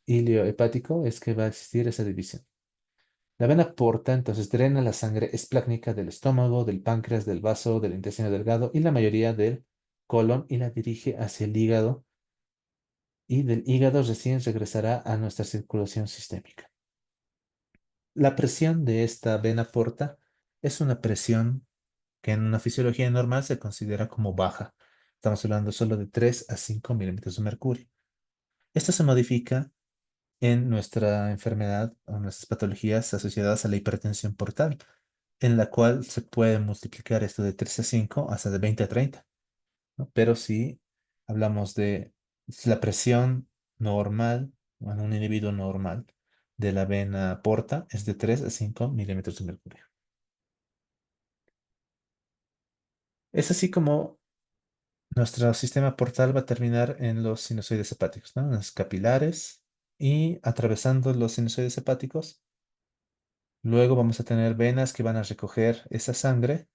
hilo hepático es que va a existir esa división. La vena porta entonces drena la sangre esplácnica del estómago, del páncreas, del vaso, del intestino delgado y la mayoría del colon y la dirige hacia el hígado y del hígado recién regresará a nuestra circulación sistémica. La presión de esta vena porta es una presión que en una fisiología normal se considera como baja. Estamos hablando solo de 3 a 5 milímetros de mercurio. Esto se modifica en nuestra enfermedad o nuestras patologías asociadas a la hipertensión portal, en la cual se puede multiplicar esto de 3 a 5 hasta de 20 a 30, ¿no? Pero si hablamos de la presión normal, en un individuo normal de la vena porta, es de 3 a 5 milímetros de mercurio. Es así como nuestro sistema portal va a terminar en los sinusoides hepáticos, ¿no? En los capilares y atravesando los sinusoides hepáticos. Luego vamos a tener venas que van a recoger esa sangre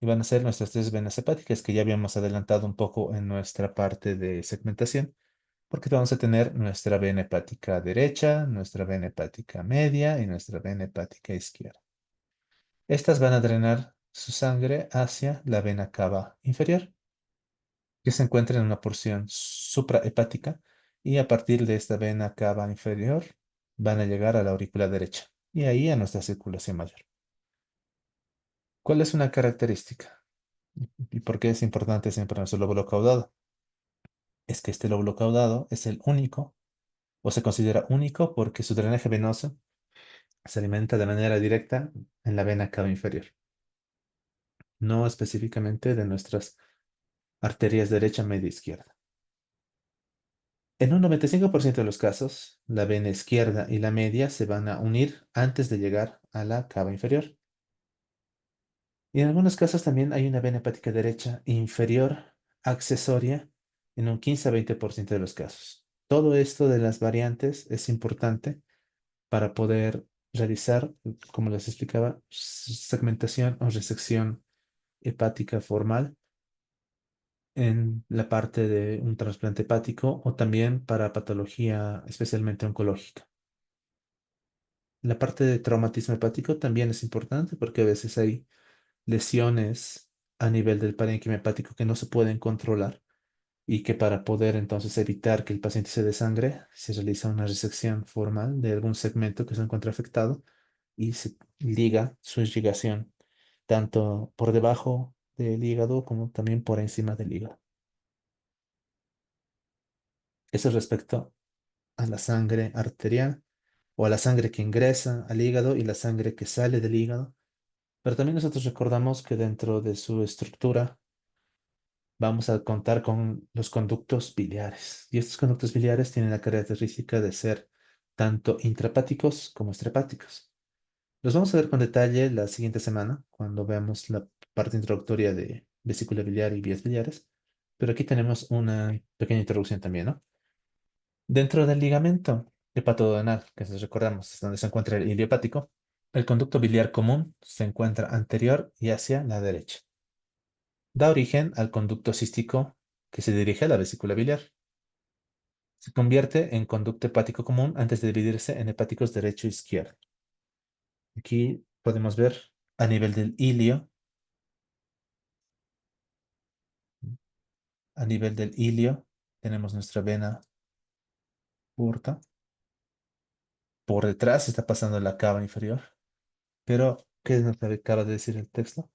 y van a ser nuestras tres venas hepáticas que ya habíamos adelantado un poco en nuestra parte de segmentación, porque vamos a tener nuestra vena hepática derecha, nuestra vena hepática media y nuestra vena hepática izquierda. Estas van a drenar su sangre hacia la vena cava inferior, que se encuentra en una porción suprahepática, y a partir de esta vena cava inferior van a llegar a la aurícula derecha y ahí a nuestra circulación mayor. ¿Cuál es una característica? ¿Y por qué es importante siempre nuestro lóbulo caudado? Es que este lóbulo caudado es el único, o se considera único, porque su drenaje venoso se alimenta de manera directa en la vena cava inferior, no específicamente de nuestras arterias derecha, media e izquierda. En un 95% de los casos, la vena izquierda y la media se van a unir antes de llegar a la cava inferior. Y en algunos casos también hay una vena hepática derecha inferior accesoria en un 15 a 20% de los casos. todo esto de las variantes es importante para poder realizar, como les explicaba, segmentación o resección hepática formal en la parte de un trasplante hepático o también para patología especialmente oncológica. La parte de traumatismo hepático también es importante porque a veces hay lesiones a nivel del parénquima hepático que no se pueden controlar y que para poder entonces evitar que el paciente se desangre, se realiza una resección formal de algún segmento que se encuentra afectado y se liga su irrigación tanto por debajo del hígado como también por encima del hígado. Eso respecto a la sangre arterial o a la sangre que ingresa al hígado y la sangre que sale del hígado. Pero también nosotros recordamos que dentro de su estructura vamos a contar con los conductos biliares. Y estos conductos biliares tienen la característica de ser tanto intrahepáticos como extrahepáticos. Los vamos a ver con detalle la siguiente semana, cuando veamos la parte introductoria de vesícula biliar y vías biliares. Pero aquí tenemos una pequeña introducción también, ¿no? Dentro del ligamento hepatoduodenal, que si recordamos es donde se encuentra el hilio hepático, el conducto biliar común se encuentra anterior y hacia la derecha. Da origen al conducto cístico que se dirige a la vesícula biliar. Se convierte en conducto hepático común antes de dividirse en hepáticos derecho e izquierdo. Aquí podemos ver a nivel del ilio, a nivel del ilio tenemos nuestra vena porta. Por detrás está pasando la cava inferior. Pero, ¿qué nos acaba de decir el texto?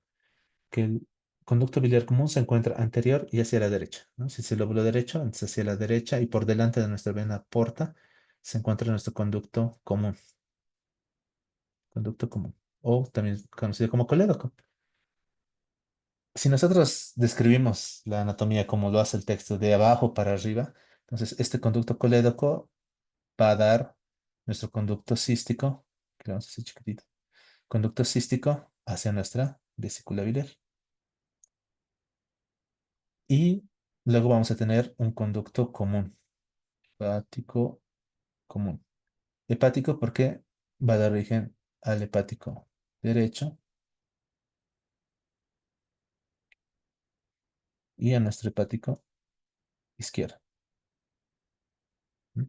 Que el conducto biliar común se encuentra anterior y hacia la derecha, ¿no? Si es el lóbulo derecho, entonces hacia la derecha y por delante de nuestra vena porta se encuentra nuestro conducto común, o también conocido como colédoco. Si nosotros describimos la anatomía como lo hace el texto de abajo para arriba, entonces este conducto colédoco va a dar nuestro conducto cístico, que lo vamos a hacer chiquitito, conducto cístico hacia nuestra vesícula biliar. Y luego vamos a tener un conducto común, hepático común. Hepático porque va a dar origen al hepático derecho y a nuestro hepático izquierdo. ¿Mm?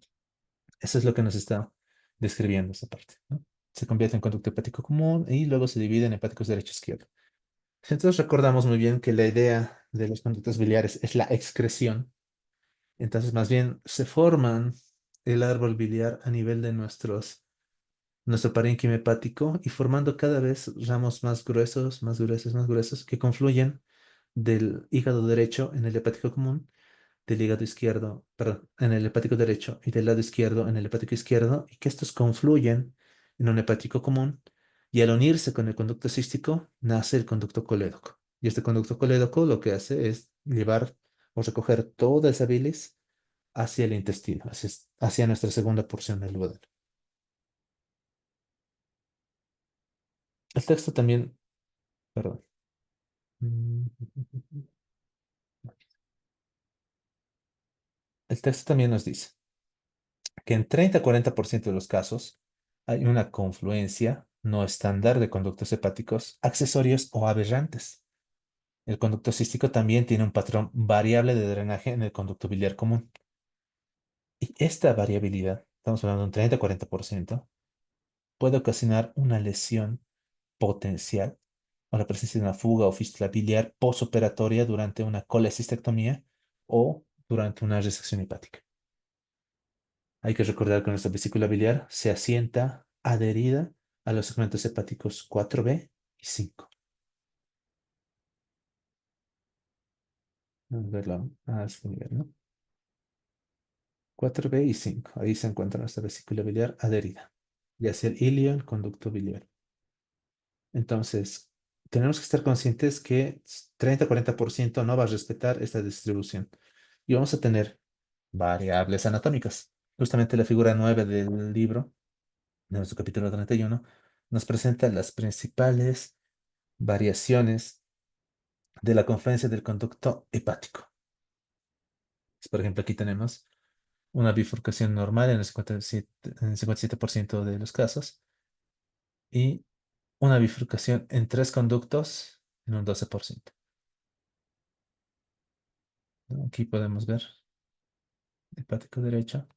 Eso es lo que nos está describiendo esta parte, ¿no? Se convierte en conducto hepático común y luego se divide en hepáticos derecho e izquierdo. Entonces recordamos muy bien que la idea de los conductos biliares es la excreción. Entonces más bien se forman el árbol biliar a nivel de nuestro parénquima hepático y formando cada vez ramos más gruesos, más gruesos, más gruesos que confluyen del hígado derecho en el hepático común, del hígado izquierdo, perdón, en el hepático derecho y del lado izquierdo en el hepático izquierdo y que estos confluyen en un hepático común y al unirse con el conducto cístico nace el conducto colédoco. Y este conducto colédoco lo que hace es llevar o recoger toda esa bilis hacia el intestino, hacia nuestra segunda porción del duodeno. El texto también, perdón. Mm, El texto también nos dice que en 30 a 40% de los casos hay una confluencia no estándar de conductos hepáticos accesorios o aberrantes. El conducto cístico también tiene un patrón variable de drenaje en el conducto biliar común. Y esta variabilidad, estamos hablando de un 30 a 40%, puede ocasionar una lesión potencial o la presencia de una fuga o fístula biliar posoperatoria durante una colecistectomía o durante una resección hepática. Hay que recordar que nuestra vesícula biliar se asienta adherida a los segmentos hepáticos 4B y 5. Vamos a verlo a este nivel, ¿no? 4B y 5. Ahí se encuentra nuestra vesícula biliar adherida. Y hacia el ilio, el conducto biliar. Entonces, tenemos que estar conscientes que 30 a 40% no va a respetar esta distribución. Y vamos a tener variables anatómicas. Justamente la figura 9 del libro, de nuestro capítulo 31, nos presenta las principales variaciones de la confluencia del conducto hepático. Por ejemplo, aquí tenemos una bifurcación normal en el 57% de los casos y una bifurcación en tres conductos en un 12%. ¿No? Aquí podemos ver hepático derecho,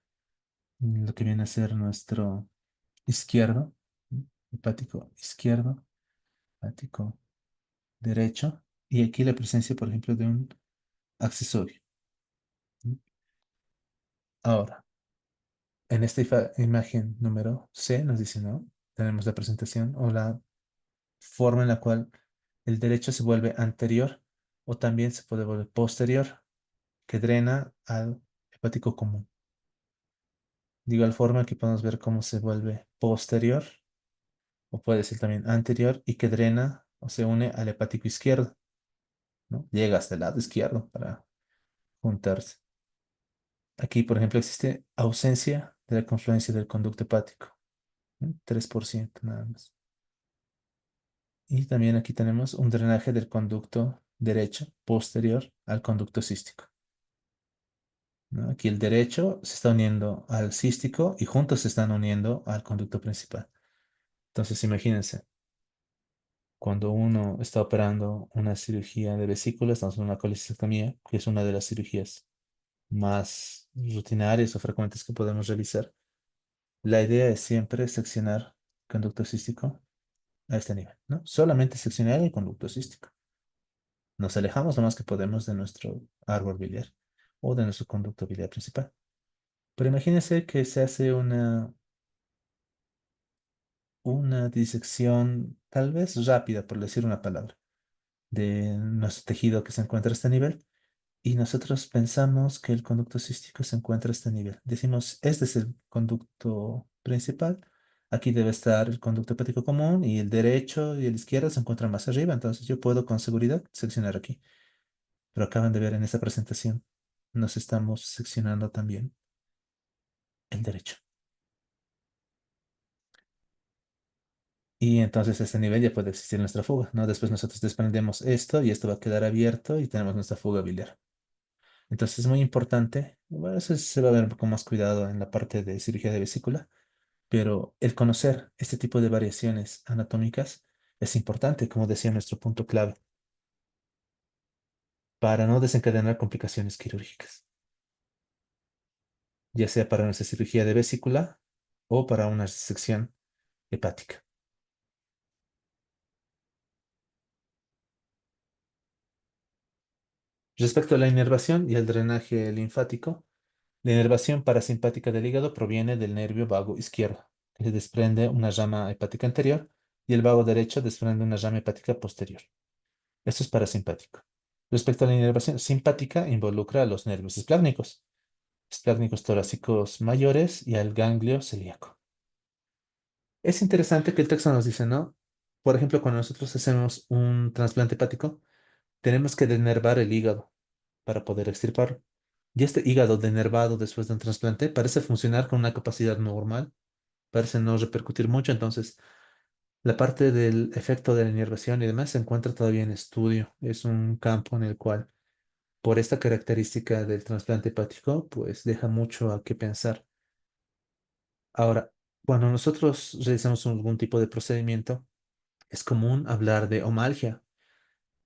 lo que viene a ser nuestro izquierdo, ¿no? Hepático izquierdo, hepático derecho, y aquí la presencia, por ejemplo, de un accesorio. ¿No? Ahora, en esta imagen número C nos dice, ¿no? Tenemos la presentación o la forma en la cual el derecho se vuelve anterior o también se puede volver posterior, que drena al hepático común. De igual forma, aquí podemos ver cómo se vuelve posterior o puede ser también anterior y que drena o se une al hepático izquierdo, ¿no? Llega hasta el lado izquierdo para juntarse. Aquí, por ejemplo, existe ausencia de la confluencia del conducto hepático, ¿no? 3% nada más. Y también aquí tenemos un drenaje del conducto derecho posterior al conducto cístico, ¿no? Aquí el derecho se está uniendo al cístico y juntos se están uniendo al conducto principal. Entonces, imagínense, cuando uno está operando una cirugía de vesícula, estamos en una colecistectomía, que es una de las cirugías más rutinarias o frecuentes que podemos realizar. La idea es siempre seccionar conducto cístico a este nivel, ¿no? Solamente seccionar el conducto cístico. Nos alejamos lo más que podemos de nuestro árbol biliar o de nuestro conducto biliar principal. Pero imagínense que se hace una disección tal vez rápida, por decir una palabra, de nuestro tejido que se encuentra a este nivel y nosotros pensamos que el conducto cístico se encuentra a este nivel. Decimos, este es el conducto principal, aquí debe estar el conducto hepático común y el derecho y el izquierdo se encuentran más arriba, entonces yo puedo con seguridad seccionar aquí. Pero acaban de ver en esta presentación, nos estamos seccionando también el derecho. Y entonces a este nivel ya puede existir nuestra fuga, ¿no? Después nosotros desprendemos esto y esto va a quedar abierto y tenemos nuestra fuga biliar. Entonces es muy importante, bueno, eso se va a ver un poco más cuidado en la parte de cirugía de vesícula, pero el conocer este tipo de variaciones anatómicas es importante, como decía nuestro punto clave, para no desencadenar complicaciones quirúrgicas, ya sea para nuestra cirugía de vesícula o para una sección hepática. Respecto a la inervación y el drenaje linfático, la inervación parasimpática del hígado proviene del nervio vago izquierdo, que se desprende una rama hepática anterior y el vago derecho desprende una rama hepática posterior. Esto es parasimpático. Respecto a la inervación simpática, involucra a los nervios esplácnicos torácicos mayores y al ganglio celíaco. Es interesante que el texto nos dice, ¿no? Por ejemplo, cuando nosotros hacemos un trasplante hepático, tenemos que denervar el hígado para poder extirparlo. Y este hígado denervado después de un trasplante parece funcionar con una capacidad normal, parece no repercutir mucho, entonces la parte del efecto de la inervación y demás se encuentra todavía en estudio. Es un campo en el cual, por esta característica del trasplante hepático, pues deja mucho a qué pensar. Ahora, cuando nosotros realizamos algún tipo de procedimiento, es común hablar de omalgia.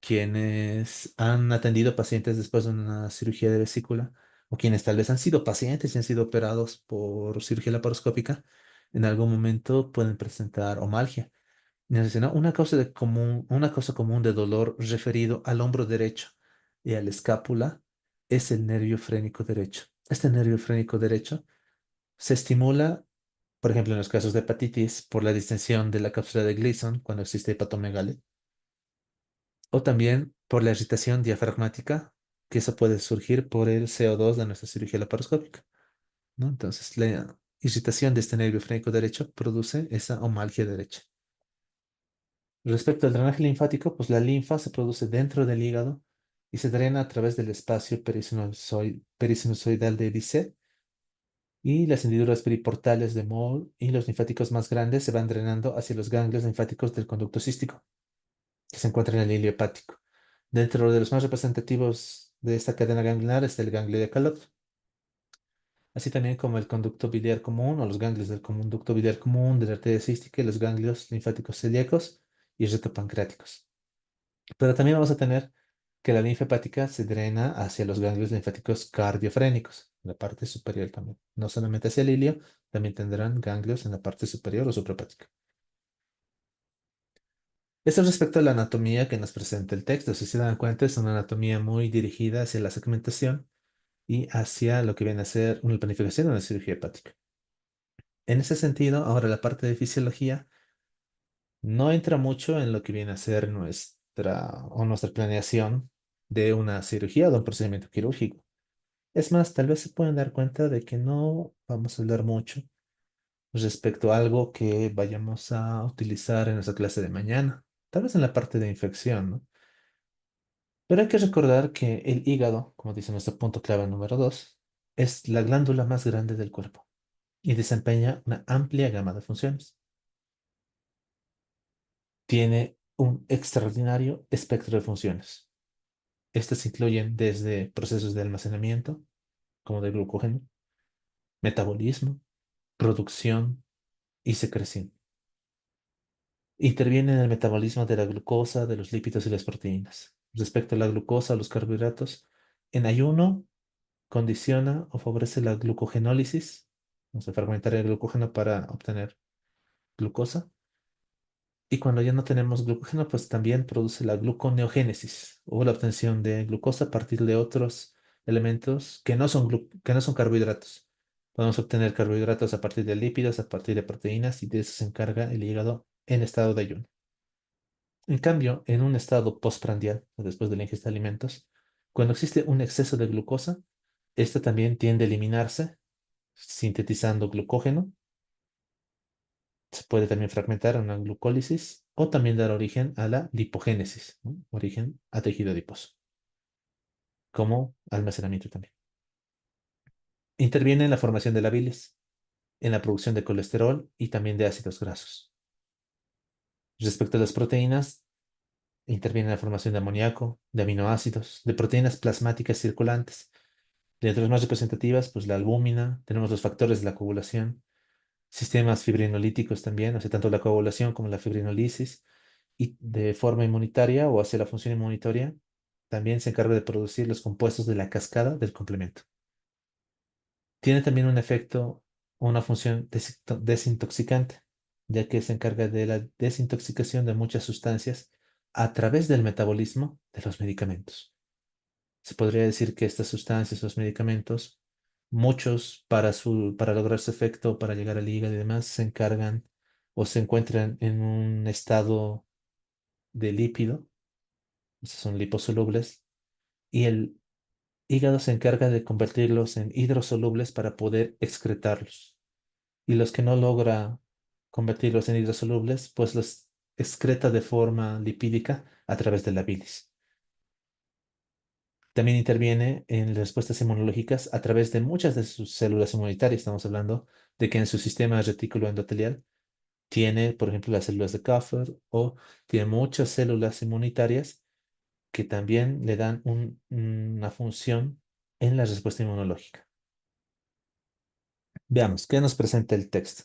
Quienes han atendido pacientes después de una cirugía de vesícula o quienes tal vez han sido pacientes y han sido operados por cirugía laparoscópica, en algún momento pueden presentar omalgia. Y nos dicen, ¿no? Una causa común de dolor referido al hombro derecho y a la escápula es el nervio frénico derecho. Este nervio frénico derecho se estimula, por ejemplo, en los casos de hepatitis, por la distensión de la cápsula de Gleason cuando existe hepatomegalia o también por la irritación diafragmática, que eso puede surgir por el CO2 de nuestra cirugía laparoscópica, ¿no? Entonces, la irritación de este nervio frénico derecho produce esa omalgia derecha. Respecto al drenaje linfático, pues la linfa se produce dentro del hígado y se drena a través del espacio perisinusoidal de Disset y las hendiduras periportales de Moore y los linfáticos más grandes se van drenando hacia los ganglios linfáticos del conducto cístico, que se encuentra en el hilio hepático. Dentro de los más representativos de esta cadena ganglionar está el ganglio de Calot. así también como el conducto biliar común o los ganglios del conducto biliar común, de la arteria cística y los ganglios linfáticos celíacos y retopancreáticos. Pero también vamos a tener que la linfa hepática se drena hacia los ganglios linfáticos cardiofrénicos, en la parte superior también. No solamente hacia el ilio, también tendrán ganglios en la parte superior o suprahepática. Esto respecto a la anatomía que nos presenta el texto. Si se dan cuenta, es una anatomía muy dirigida hacia la segmentación y hacia lo que viene a ser una planificación de una cirugía hepática. En ese sentido, ahora la parte de fisiología no entra mucho en lo que viene a ser nuestra planeación de una cirugía o de un procedimiento quirúrgico. Es más, tal vez se pueden dar cuenta de que no vamos a hablar mucho respecto a algo que vayamos a utilizar en nuestra clase de mañana, tal vez en la parte de infección, ¿no? Pero hay que recordar que el hígado, como dice nuestro punto clave número 2, es la glándula más grande del cuerpo y desempeña una amplia gama de funciones. Tiene un extraordinario espectro de funciones. Estas incluyen desde procesos de almacenamiento, como de glucógeno, metabolismo, producción y secreción. Interviene en el metabolismo de la glucosa, de los lípidos y las proteínas. Respecto a la glucosa o los carbohidratos, en ayuno condiciona o favorece la glucogenólisis, o sea, fragmentar el glucógeno para obtener glucosa. Y cuando ya no tenemos glucógeno, pues también produce la gluconeogénesis o la obtención de glucosa a partir de otros elementos que no son carbohidratos. Podemos obtener carbohidratos a partir de lípidos, a partir de proteínas y de eso se encarga el hígado en estado de ayuno. En cambio, en un estado postprandial, o después de la ingesta de alimentos, cuando existe un exceso de glucosa, esta también tiende a eliminarse sintetizando glucógeno. Se puede también fragmentar en una glucólisis o también dar origen a la lipogénesis, ¿no? Origen a tejido adiposo, como almacenamiento también. Interviene en la formación de la bilis, en la producción de colesterol y también de ácidos grasos. Respecto a las proteínas, interviene en la formación de amoníaco, de aminoácidos, de proteínas plasmáticas circulantes. De entre las más representativas, pues la albúmina, tenemos los factores de la coagulación, sistemas fibrinolíticos también, o sea, tanto la coagulación como la fibrinolisis, y de forma inmunitaria o hacia la función inmunitaria, también se encarga de producir los compuestos de la cascada del complemento. Tiene también un efecto o una función desintoxicante, ya que se encarga de la desintoxicación de muchas sustancias a través del metabolismo de los medicamentos. Se podría decir que estas sustancias, los medicamentos, muchos para lograr su efecto, para llegar al hígado y demás, se encargan o se encuentran en un estado de lípido, estos son liposolubles, y el hígado se encarga de convertirlos en hidrosolubles para poder excretarlos. Y los que no logra convertirlos en hidrosolubles, pues los excreta de forma lipídica a través de la bilis. También interviene en las respuestas inmunológicas a través de muchas de sus células inmunitarias. Estamos hablando de que en su sistema retículo endotelial tiene, por ejemplo, las células de Kupffer o tiene muchas células inmunitarias que también le dan una función en la respuesta inmunológica. Veamos, ¿qué nos presenta el texto?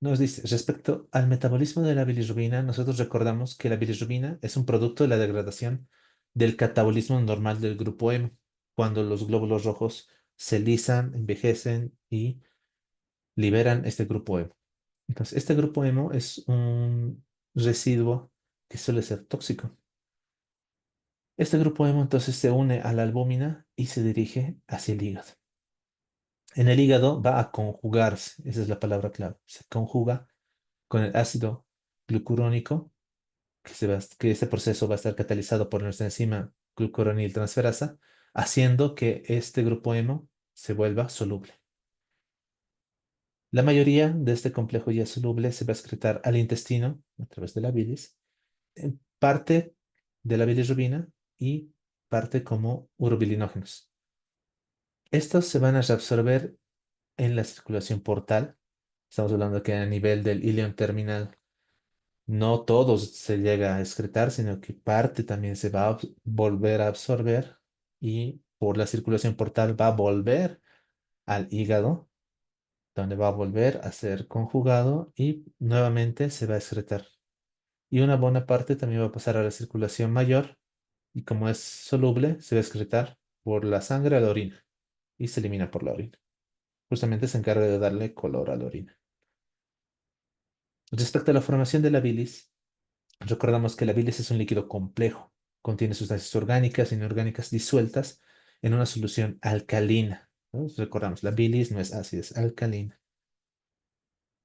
Nos dice, respecto al metabolismo de la bilirrubina, nosotros recordamos que la bilirrubina es un producto de la degradación del catabolismo normal del grupo hemo, cuando los glóbulos rojos se lisan, envejecen y liberan este grupo hemo. Entonces, este grupo hemo es un residuo que suele ser tóxico. Este grupo hemo entonces se une a la albúmina y se dirige hacia el hígado. En el hígado va a conjugarse, esa es la palabra clave, se conjuga con el ácido glucurónico, que este proceso va a estar catalizado por nuestra enzima glucuroniltransferasa, haciendo que este grupo hemo se vuelva soluble. La mayoría de este complejo ya soluble se va a excretar al intestino a través de la bilis, en parte de la bilirrubina y parte como urobilinógenos. Estos se van a reabsorber en la circulación portal. Estamos hablando que a nivel del ilion terminal no todo se llega a excretar, sino que parte también se va a volver a absorber y por la circulación portal va a volver al hígado, donde va a volver a ser conjugado y nuevamente se va a excretar. Y una buena parte también va a pasar a la circulación mayor y como es soluble, se va a excretar por la sangre a la orina y se elimina por la orina. Justamente se encarga de darle color a la orina. Respecto a la formación de la bilis, recordamos que la bilis es un líquido complejo. Contiene sustancias orgánicas e inorgánicas disueltas en una solución alcalina, ¿no? Recordamos, la bilis no es ácida, es alcalina.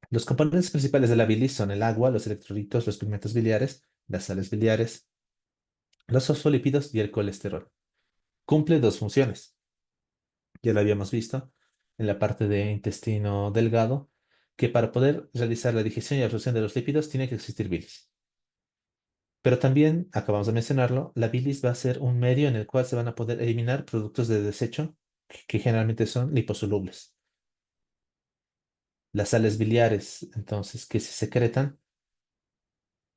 Los componentes principales de la bilis son el agua, los electrolitos, los pigmentos biliares, las sales biliares, los fosfolípidos y el colesterol. Cumple dos funciones. Ya lo habíamos visto en la parte de intestino delgado, que para poder realizar la digestión y absorción de los lípidos tiene que existir bilis. Pero también, acabamos de mencionarlo, la bilis va a ser un medio en el cual se van a poder eliminar productos de desecho que generalmente son liposolubles. Las sales biliares, entonces, que se secretan,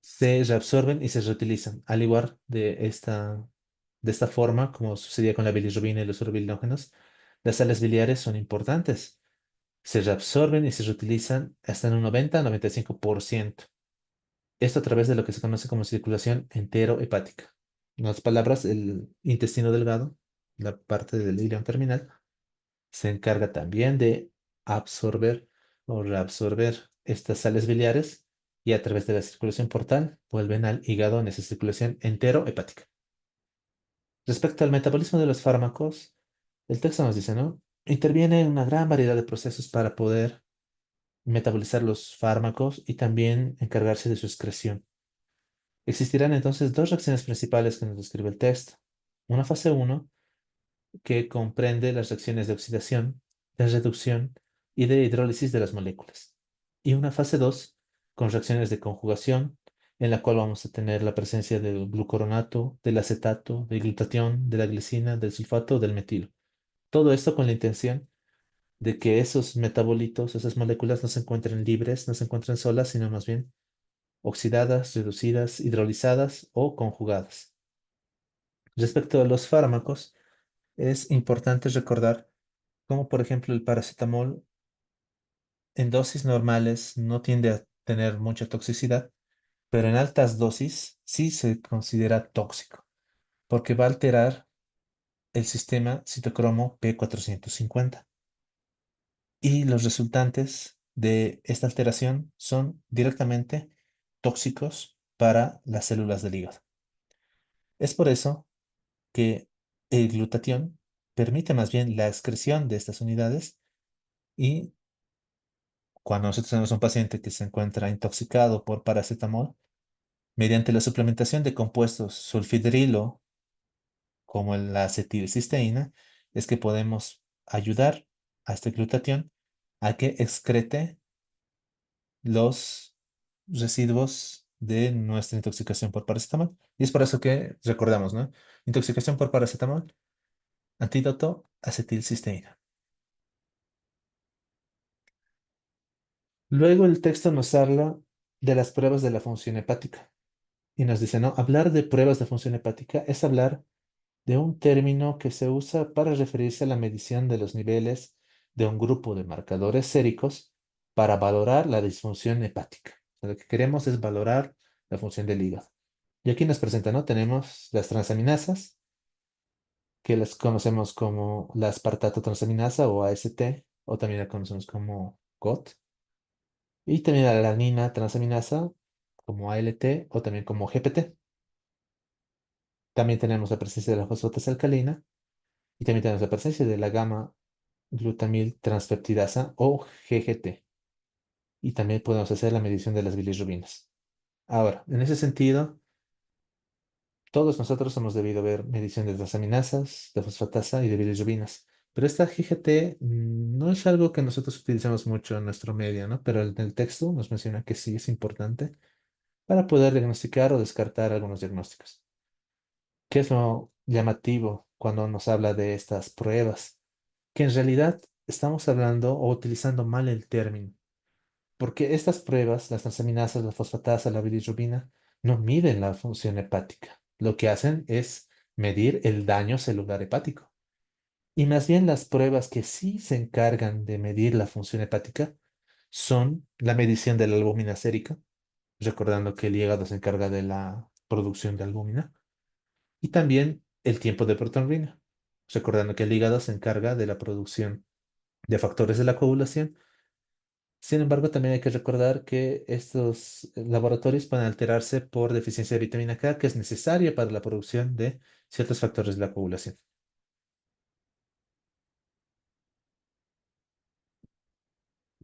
se reabsorben y se reutilizan, al igual de esta forma, como sucedía con la bilirrubina y los urobilinógenos, las sales biliares son importantes. Se reabsorben y se reutilizan hasta en un 90 a 95%. Esto a través de lo que se conoce como circulación enterohepática. En otras palabras, el intestino delgado, la parte del ileón terminal, se encarga también de absorber o reabsorber estas sales biliares y a través de la circulación portal vuelven al hígado en esa circulación enterohepática. Respecto al metabolismo de los fármacos, el texto nos dice, ¿no? Interviene en una gran variedad de procesos para poder metabolizar los fármacos y también encargarse de su excreción. Existirán entonces dos reacciones principales que nos describe el texto. Una fase uno que comprende las reacciones de oxidación, de reducción y de hidrólisis de las moléculas. Y una fase 2 con reacciones de conjugación, en la cual vamos a tener la presencia del glucoronato, del acetato, del glutatión, de la glicina, del sulfato, del metilo. Todo esto con la intención de que esos metabolitos, esas moléculas no se encuentren libres, no se encuentren solas, sino más bien oxidadas, reducidas, hidrolizadas o conjugadas. Respecto a los fármacos, es importante recordar cómo, por ejemplo, el paracetamol en dosis normales no tiende a tener mucha toxicidad, pero en altas dosis sí se considera tóxico, porque va a alterar el sistema citocromo P450. Y los resultantes de esta alteración son directamente tóxicos para las células del hígado. Es por eso que el glutatión permite más bien la excreción de estas unidades y cuando nosotros tenemos un paciente que se encuentra intoxicado por paracetamol, mediante la suplementación de compuestos sulfidrilo, como la acetilcisteína, es que podemos ayudar a este glutatión a que excrete los residuos de nuestra intoxicación por paracetamol. Y es por eso que recordamos, ¿no? Intoxicación por paracetamol, antídoto, acetilcisteína. Luego el texto nos habla de las pruebas de la función hepática y nos dice, ¿no? Hablar de pruebas de función hepática es hablar de un término que se usa para referirse a la medición de los niveles de un grupo de marcadores séricos para valorar la disfunción hepática. O sea, lo que queremos es valorar la función del hígado. Y aquí nos presenta, ¿no? Tenemos las transaminasas, que las conocemos como la aspartato transaminasa o AST, o también la conocemos como GOT. Y también la alanina transaminasa como ALT o también como GPT. También tenemos la presencia de la fosfatasa alcalina y también tenemos la presencia de la gamma glutamil transpeptidasa o GGT. Y también podemos hacer la medición de las bilirrubinas. Ahora, en ese sentido, todos nosotros hemos debido ver medición de transaminasas, de fosfatasa y de bilirrubinas. Pero esta GGT no es algo que nosotros utilizamos mucho en nuestro medio, ¿no? Pero en el texto nos menciona que sí es importante para poder diagnosticar o descartar algunos diagnósticos. ¿Qué es lo llamativo cuando nos habla de estas pruebas? Que en realidad estamos hablando o utilizando mal el término, porque estas pruebas, las transaminasas, la fosfatasa, la bilirrubina, no miden la función hepática. Lo que hacen es medir el daño celular hepático. Y más bien las pruebas que sí se encargan de medir la función hepática son la medición de la albúmina sérica, recordando que el hígado se encarga de la producción de albúmina, y también el tiempo de protonurina, recordando que el hígado se encarga de la producción de factores de la coagulación. Sin embargo, también hay que recordar que estos laboratorios pueden alterarse por deficiencia de vitamina K, que es necesaria para la producción de ciertos factores de la coagulación.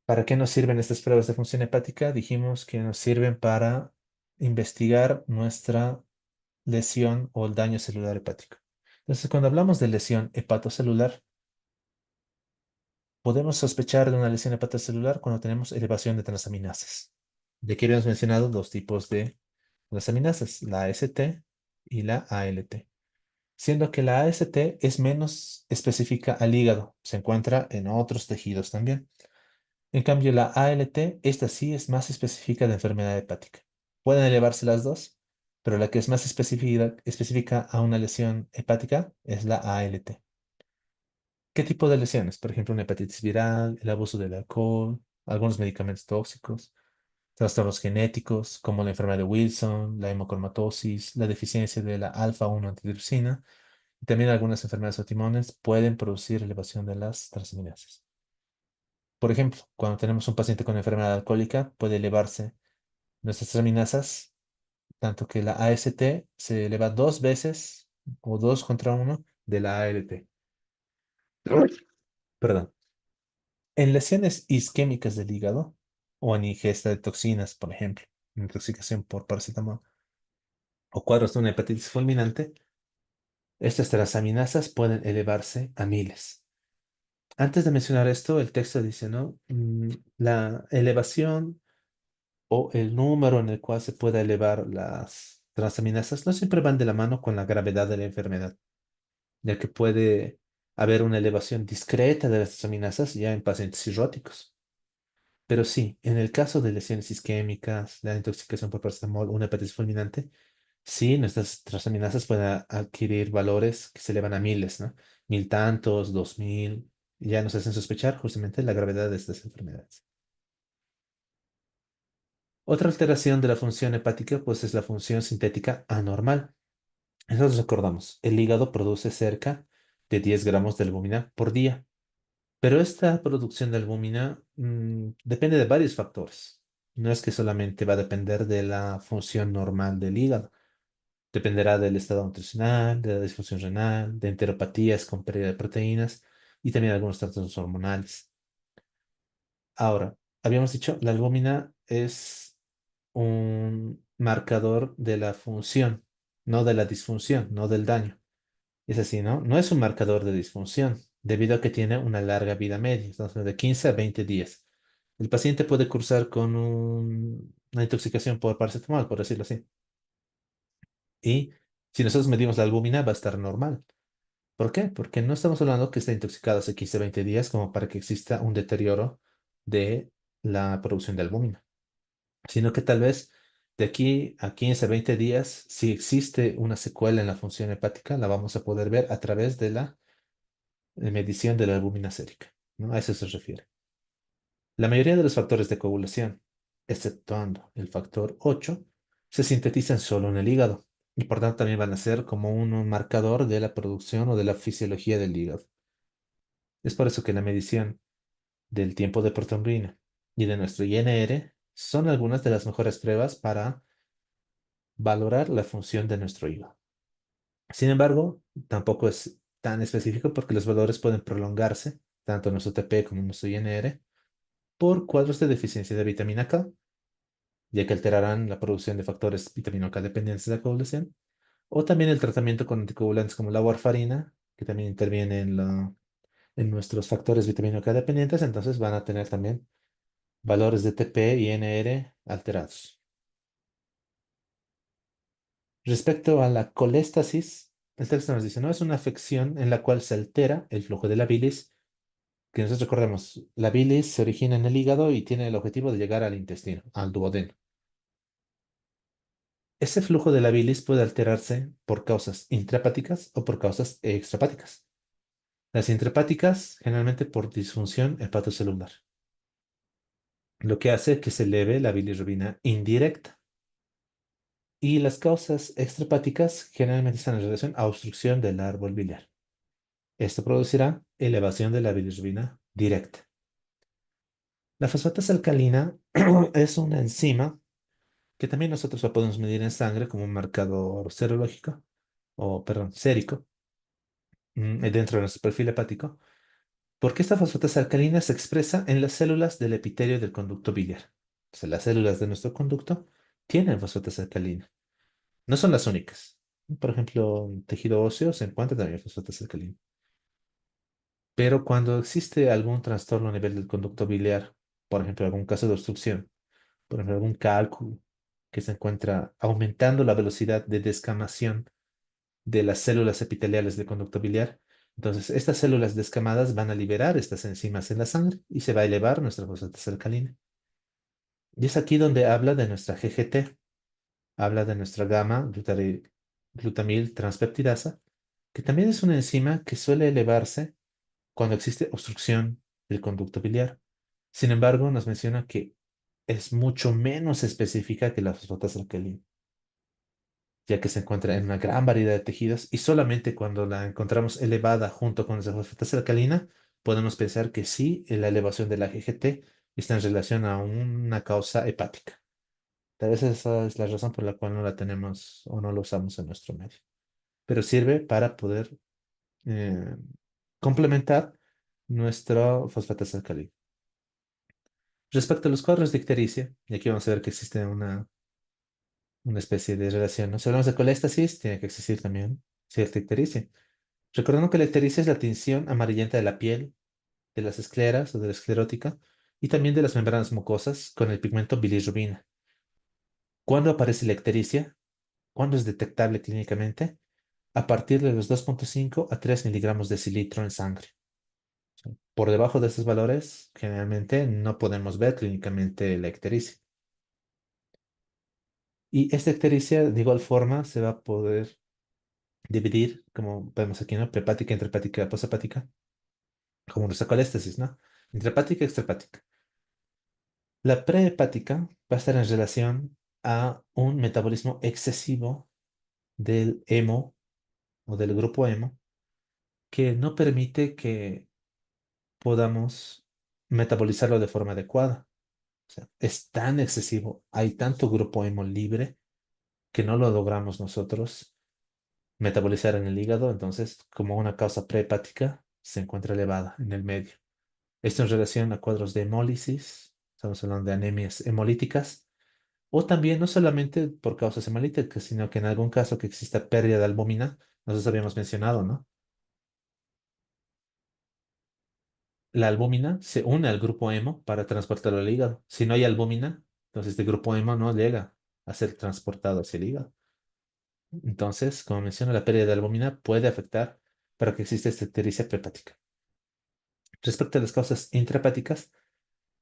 ¿Para qué nos sirven estas pruebas de función hepática? Dijimos que nos sirven para investigar nuestra lesión o el daño celular hepático. Entonces, cuando hablamos de lesión hepatocelular, podemos sospechar de una lesión hepatocelular cuando tenemos elevación de transaminasas. De aquí habíamos mencionado dos tipos de transaminasas, la AST y la ALT, siendo que la AST es menos específica al hígado, se encuentra en otros tejidos también. En cambio, la ALT, esta sí es más específica de enfermedad hepática. Pueden elevarse las dos, pero la que es más específica a una lesión hepática es la ALT. ¿Qué tipo de lesiones? Por ejemplo, una hepatitis viral, el abuso del alcohol, algunos medicamentos tóxicos, trastornos genéticos como la enfermedad de Wilson, la hemocromatosis, la deficiencia de la alfa-1 antitrypsina y también algunas enfermedades autoinmunes pueden producir elevación de las transaminasas. Por ejemplo, cuando tenemos un paciente con enfermedad alcohólica, puede elevarse nuestras transaminasas, tanto que la AST se eleva dos veces o 2 contra 1 de la ALT. Perdón. En lesiones isquémicas del hígado o en ingesta de toxinas, por ejemplo, intoxicación por paracetamol o cuadros de una hepatitis fulminante, estas transaminasas pueden elevarse a miles. Antes de mencionar esto, el texto dice, ¿no? La elevación o el número en el cual se puede elevar las transaminasas no siempre van de la mano con la gravedad de la enfermedad, ya que puede haber una elevación discreta de las transaminasas ya en pacientes cirróticos. Pero sí, en el caso de lesiones isquémicas, la intoxicación por paracetamol, una hepatitis fulminante, sí, nuestras transaminasas pueden adquirir valores que se elevan a miles, ¿no? Mil tantos, 2000, y ya nos hacen sospechar justamente la gravedad de estas enfermedades. Otra alteración de la función hepática, pues es la función sintética anormal. Nosotros recordamos, el hígado produce cerca de 10 gramos de albúmina por día, pero esta producción de albúmina depende de varios factores. No es que solamente va a depender de la función normal del hígado, dependerá del estado nutricional, de la disfunción renal, de enteropatías con pérdida de proteínas y también algunos trastornos hormonales. Ahora, habíamos dicho, la albúmina es un marcador de la función, no de la disfunción, no del daño. Es así, ¿no? No es un marcador de disfunción, debido a que tiene una larga vida media, entonces de 15 a 20 días. El paciente puede cursar con una intoxicación por paracetamol, por decirlo así. Y si nosotros medimos la albúmina, va a estar normal. ¿Por qué? Porque no estamos hablando que esté intoxicado hace 15 20 días como para que exista un deterioro de la producción de albúmina, sino que tal vez de aquí a 15 20 días, si existe una secuela en la función hepática, la vamos a poder ver a través de la medición de la albúmina sérica, ¿no? A eso se refiere. La mayoría de los factores de coagulación, exceptuando el factor 8, se sintetizan solo en el hígado y por tanto también van a ser como un marcador de la producción o de la fisiología del hígado. Es por eso que la medición del tiempo de protonurina y de nuestro INR son algunas de las mejores pruebas para valorar la función de nuestro hígado. Sin embargo, tampoco es tan específico porque los valores pueden prolongarse, tanto en nuestro TP como en nuestro INR, por cuadros de deficiencia de vitamina K, ya que alterarán la producción de factores vitamina K dependientes de la coagulación, o también el tratamiento con anticoagulantes como la warfarina, que también interviene en nuestros factores vitamina K dependientes, entonces van a tener también valores de TP y NR alterados. Respecto a la coléstasis, el texto nos dice, no es una afección en la cual se altera el flujo de la bilis, que nosotros recordemos, la bilis se origina en el hígado y tiene el objetivo de llegar al intestino, al duodeno. Ese flujo de la bilis puede alterarse por causas intrahepáticas o por causas extrahepáticas. Las intrahepáticas, generalmente por disfunción hepatocelular, lo que hace que se eleve la bilirrubina indirecta. Y las causas extrahepáticas generalmente están en relación a obstrucción del árbol biliar. Esto producirá elevación de la bilirrubina directa. La fosfatasa alcalina es una enzima que también nosotros la podemos medir en sangre como un marcador serológico, o perdón, sérico, dentro de nuestro perfil hepático, porque esta fosfatasa alcalina se expresa en las células del epitelio del conducto biliar. O sea, las células de nuestro conducto tienen fosfatasa alcalina. No son las únicas. Por ejemplo, en tejido óseo se encuentra también fosfatasa alcalina. Pero cuando existe algún trastorno a nivel del conducto biliar, por ejemplo, algún caso de obstrucción, por ejemplo, algún cálculo que se encuentra aumentando la velocidad de descamación de las células epiteliales del conducto biliar, entonces estas células descamadas van a liberar estas enzimas en la sangre y se va a elevar nuestra fosfatasa alcalina. Y es aquí donde habla de nuestra GGT, habla de nuestra glutamil transpeptidasa, que también es una enzima que suele elevarse cuando existe obstrucción del conducto biliar. Sin embargo, nos menciona que es mucho menos específica que la fosfatasa alcalina, ya que se encuentra en una gran variedad de tejidos y solamente cuando la encontramos elevada junto con esa fosfatasa alcalina, podemos pensar que sí, la elevación de la GGT está en relación a una causa hepática. Tal vez esa es la razón por la cual no la tenemos o no la usamos en nuestro medio, pero sirve para poder eh, complementar nuestra fosfatasa alcalina. Respecto a los cuadros de ictericia, y aquí vamos a ver que existe una especie de relación, ¿no? Si hablamos de coléstasis, tiene que existir también cierta ictericia. Recordando que la ictericia es la tinción amarillenta de la piel, de las escleras o de la esclerótica, y también de las membranas mucosas con el pigmento bilirrubina. ¿Cuándo aparece la ictericia? ¿Cuándo es detectable clínicamente? A partir de los 2,5 a 3 miligramos de cilitro en sangre. Por debajo de estos valores, generalmente no podemos ver clínicamente la ictericia. Y esta ictericia, de igual forma, se va a poder dividir, como vemos aquí, ¿no? Prehepática, intrahepática, posthepática, como nuestra coléstasis, ¿no? Intrahepática, extrahepática. La prehepática va a estar en relación a un metabolismo excesivo del hemo o del grupo hemo que no permite que podamos metabolizarlo de forma adecuada. O sea, es tan excesivo, hay tanto grupo hemo libre que no lo logramos nosotros metabolizar en el hígado, entonces como una causa prehepática se encuentra elevada en el medio. Esto en relación a cuadros de hemólisis, estamos hablando de anemias hemolíticas, o también no solamente por causas hemolíticas, sino que en algún caso que exista pérdida de albúmina, nosotros habíamos mencionado, ¿no? La albúmina se une al grupo hemo para transportarlo al hígado. Si no hay albúmina, entonces este grupo hemo no llega a ser transportado hacia el hígado. Entonces, como menciono, la pérdida de albúmina puede afectar para que exista esta ictericia prehepática. Respecto a las causas intrahepáticas,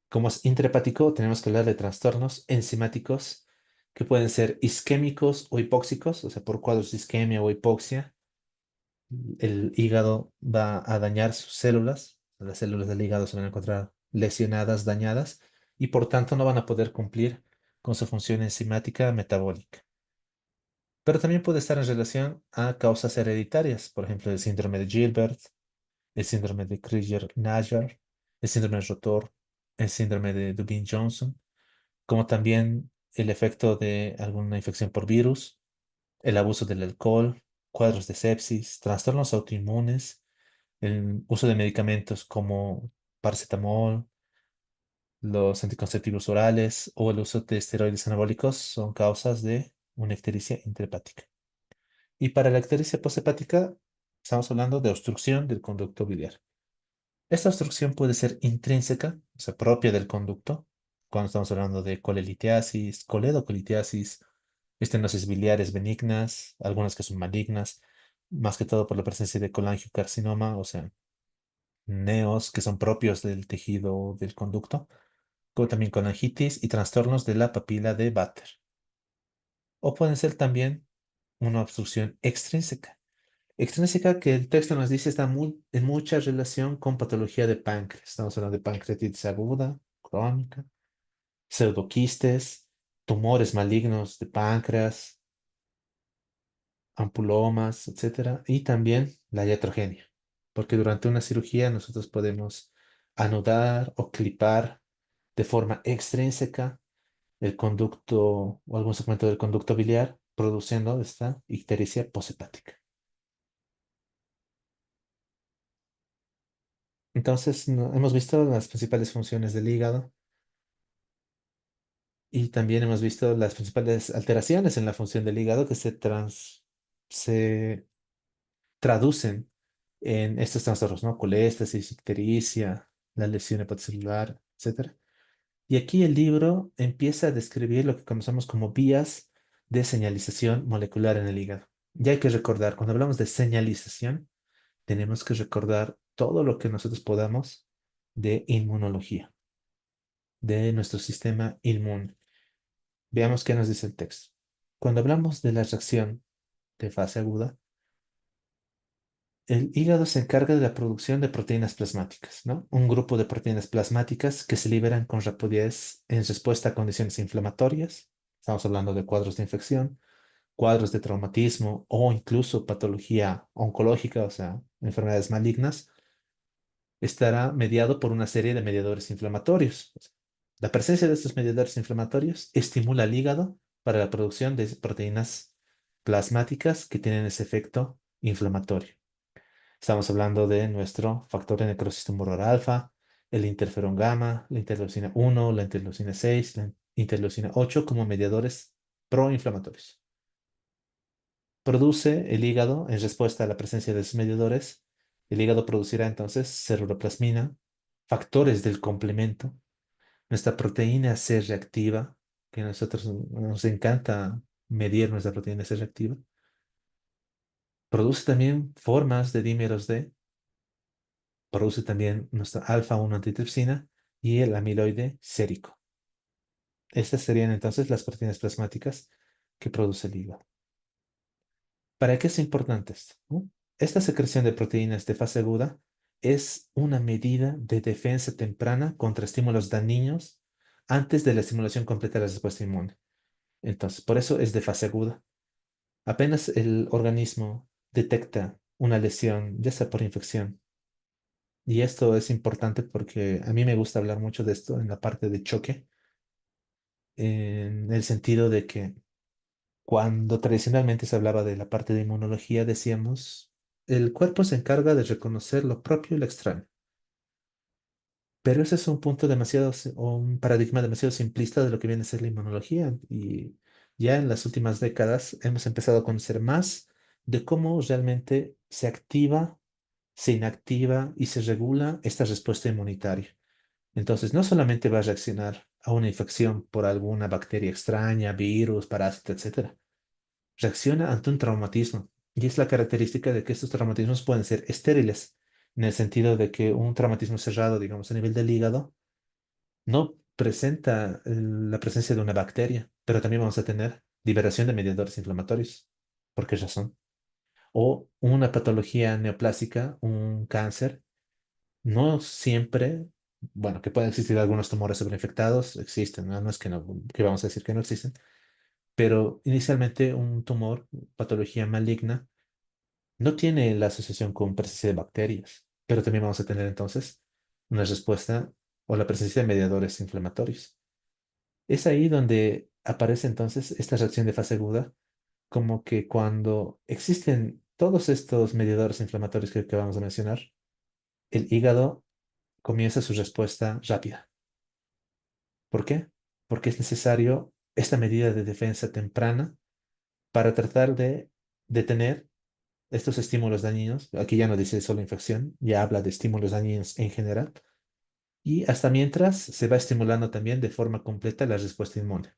como es intrahepático, tenemos que hablar de trastornos enzimáticos que pueden ser isquémicos o hipóxicos, o sea, por cuadros de isquemia o hipoxia, el hígado va a dañar sus células, las células del hígado se van a encontrar lesionadas, dañadas, y por tanto no van a poder cumplir con su función enzimática metabólica. Pero también puede estar en relación a causas hereditarias, por ejemplo, el síndrome de Gilbert, el síndrome de Crigler-Najjar, el síndrome de Rotor, el síndrome de Dubin-Johnson, como también el efecto de alguna infección por virus, el abuso del alcohol, cuadros de sepsis, trastornos autoinmunes, el uso de medicamentos como paracetamol, los anticonceptivos orales o el uso de esteroides anabólicos son causas de una ictericia intrahepática. Y para la ictericia posthepática, estamos hablando de obstrucción del conducto biliar. Esta obstrucción puede ser intrínseca, o sea, propia del conducto, cuando estamos hablando de colelitiasis, coledocolitiasis, estenosis biliares benignas, algunas que son malignas, más que todo por la presencia de colangiocarcinoma, o sea, neos que son propios del tejido del conducto, como también colangitis y trastornos de la papila de Batter. O pueden ser también una obstrucción extrínseca, Extrínseca que el texto nos dice está en mucha relación con patología de páncreas. Estamos hablando de pancreatitis aguda, crónica, pseudoquistes, tumores malignos de páncreas, ampulomas, etcétera, y también la iatrogenia, porque durante una cirugía nosotros podemos anudar o clipar de forma extrínseca el conducto o algún segmento del conducto biliar, produciendo esta ictericia posthepática. Entonces, hemos visto las principales funciones del hígado y también hemos visto las principales alteraciones en la función del hígado que se traducen en estos trastornos, ¿no? Colestesis, ictericia, la lesión hepatocelular, etcétera. Y aquí el libro empieza a describir lo que conocemos como vías de señalización molecular en el hígado. Ya hay que recordar, cuando hablamos de señalización, tenemos que recordar todo lo que nosotros podamos de inmunología, de nuestro sistema inmune. Veamos qué nos dice el texto. Cuando hablamos de la reacción de fase aguda, el hígado se encarga de la producción de proteínas plasmáticas, ¿no? Un grupo de proteínas plasmáticas que se liberan con rapidez en respuesta a condiciones inflamatorias. Estamos hablando de cuadros de infección, cuadros de traumatismo o incluso patología oncológica, o sea, enfermedades malignas. Estará mediado por una serie de mediadores inflamatorios. La presencia de estos mediadores inflamatorios estimula al hígado para la producción de proteínas plasmáticas que tienen ese efecto inflamatorio. Estamos hablando de nuestro factor de necrosis tumoral alfa, el interferón gamma, la interleucina 1, la interleucina 6, la interleucina 8 como mediadores proinflamatorios. Produce el hígado en respuesta a la presencia de esos mediadores. El hígado producirá entonces ceruloplasmina, factores del complemento, nuestra proteína C reactiva, que a nosotros nos encanta medir nuestra proteína C reactiva. Produce también formas de dímeros D, produce también nuestra alfa-1 antitripsina y el amiloide sérico. Estas serían entonces las proteínas plasmáticas que produce el hígado. ¿Para qué es importante esto? ¿No? Esta secreción de proteínas de fase aguda es una medida de defensa temprana contra estímulos dañinos antes de la estimulación completa de la respuesta inmune. Entonces, por eso es de fase aguda. Apenas el organismo detecta una lesión, ya sea por infección, y esto es importante porque a mí me gusta hablar mucho de esto en la parte de choque, en el sentido de que cuando tradicionalmente se hablaba de la parte de inmunología, decíamos, el cuerpo se encarga de reconocer lo propio y lo extraño. Pero ese es un punto demasiado, o un paradigma demasiado simplista de lo que viene a ser la inmunología. Y ya en las últimas décadas hemos empezado a conocer más de cómo realmente se activa, se inactiva y se regula esta respuesta inmunitaria. Entonces, no solamente va a reaccionar a una infección por alguna bacteria extraña, virus, parásito, etcétera. Reacciona ante un traumatismo. Y es la característica de que estos traumatismos pueden ser estériles, en el sentido de que un traumatismo cerrado, digamos, a nivel del hígado, no presenta la presencia de una bacteria, pero también vamos a tener liberación de mediadores inflamatorios. ¿Por qué razón? O una patología neoplásica, un cáncer, no siempre, bueno, que pueden existir algunos tumores sobreinfectados, existen, ¿no? No es que no, que vamos a decir que no existen, pero inicialmente un tumor, patología maligna, no tiene la asociación con presencia de bacterias, pero también vamos a tener entonces una respuesta o la presencia de mediadores inflamatorios. Es ahí donde aparece entonces esta reacción de fase aguda, como que cuando existen todos estos mediadores inflamatorios que acabamos de mencionar, el hígado comienza su respuesta rápida. ¿Por qué? Porque es necesario esta medida de defensa temprana para tratar de detener estos estímulos dañinos. Aquí ya no dice solo infección, ya habla de estímulos dañinos en general. Y hasta mientras se va estimulando también de forma completa la respuesta inmune.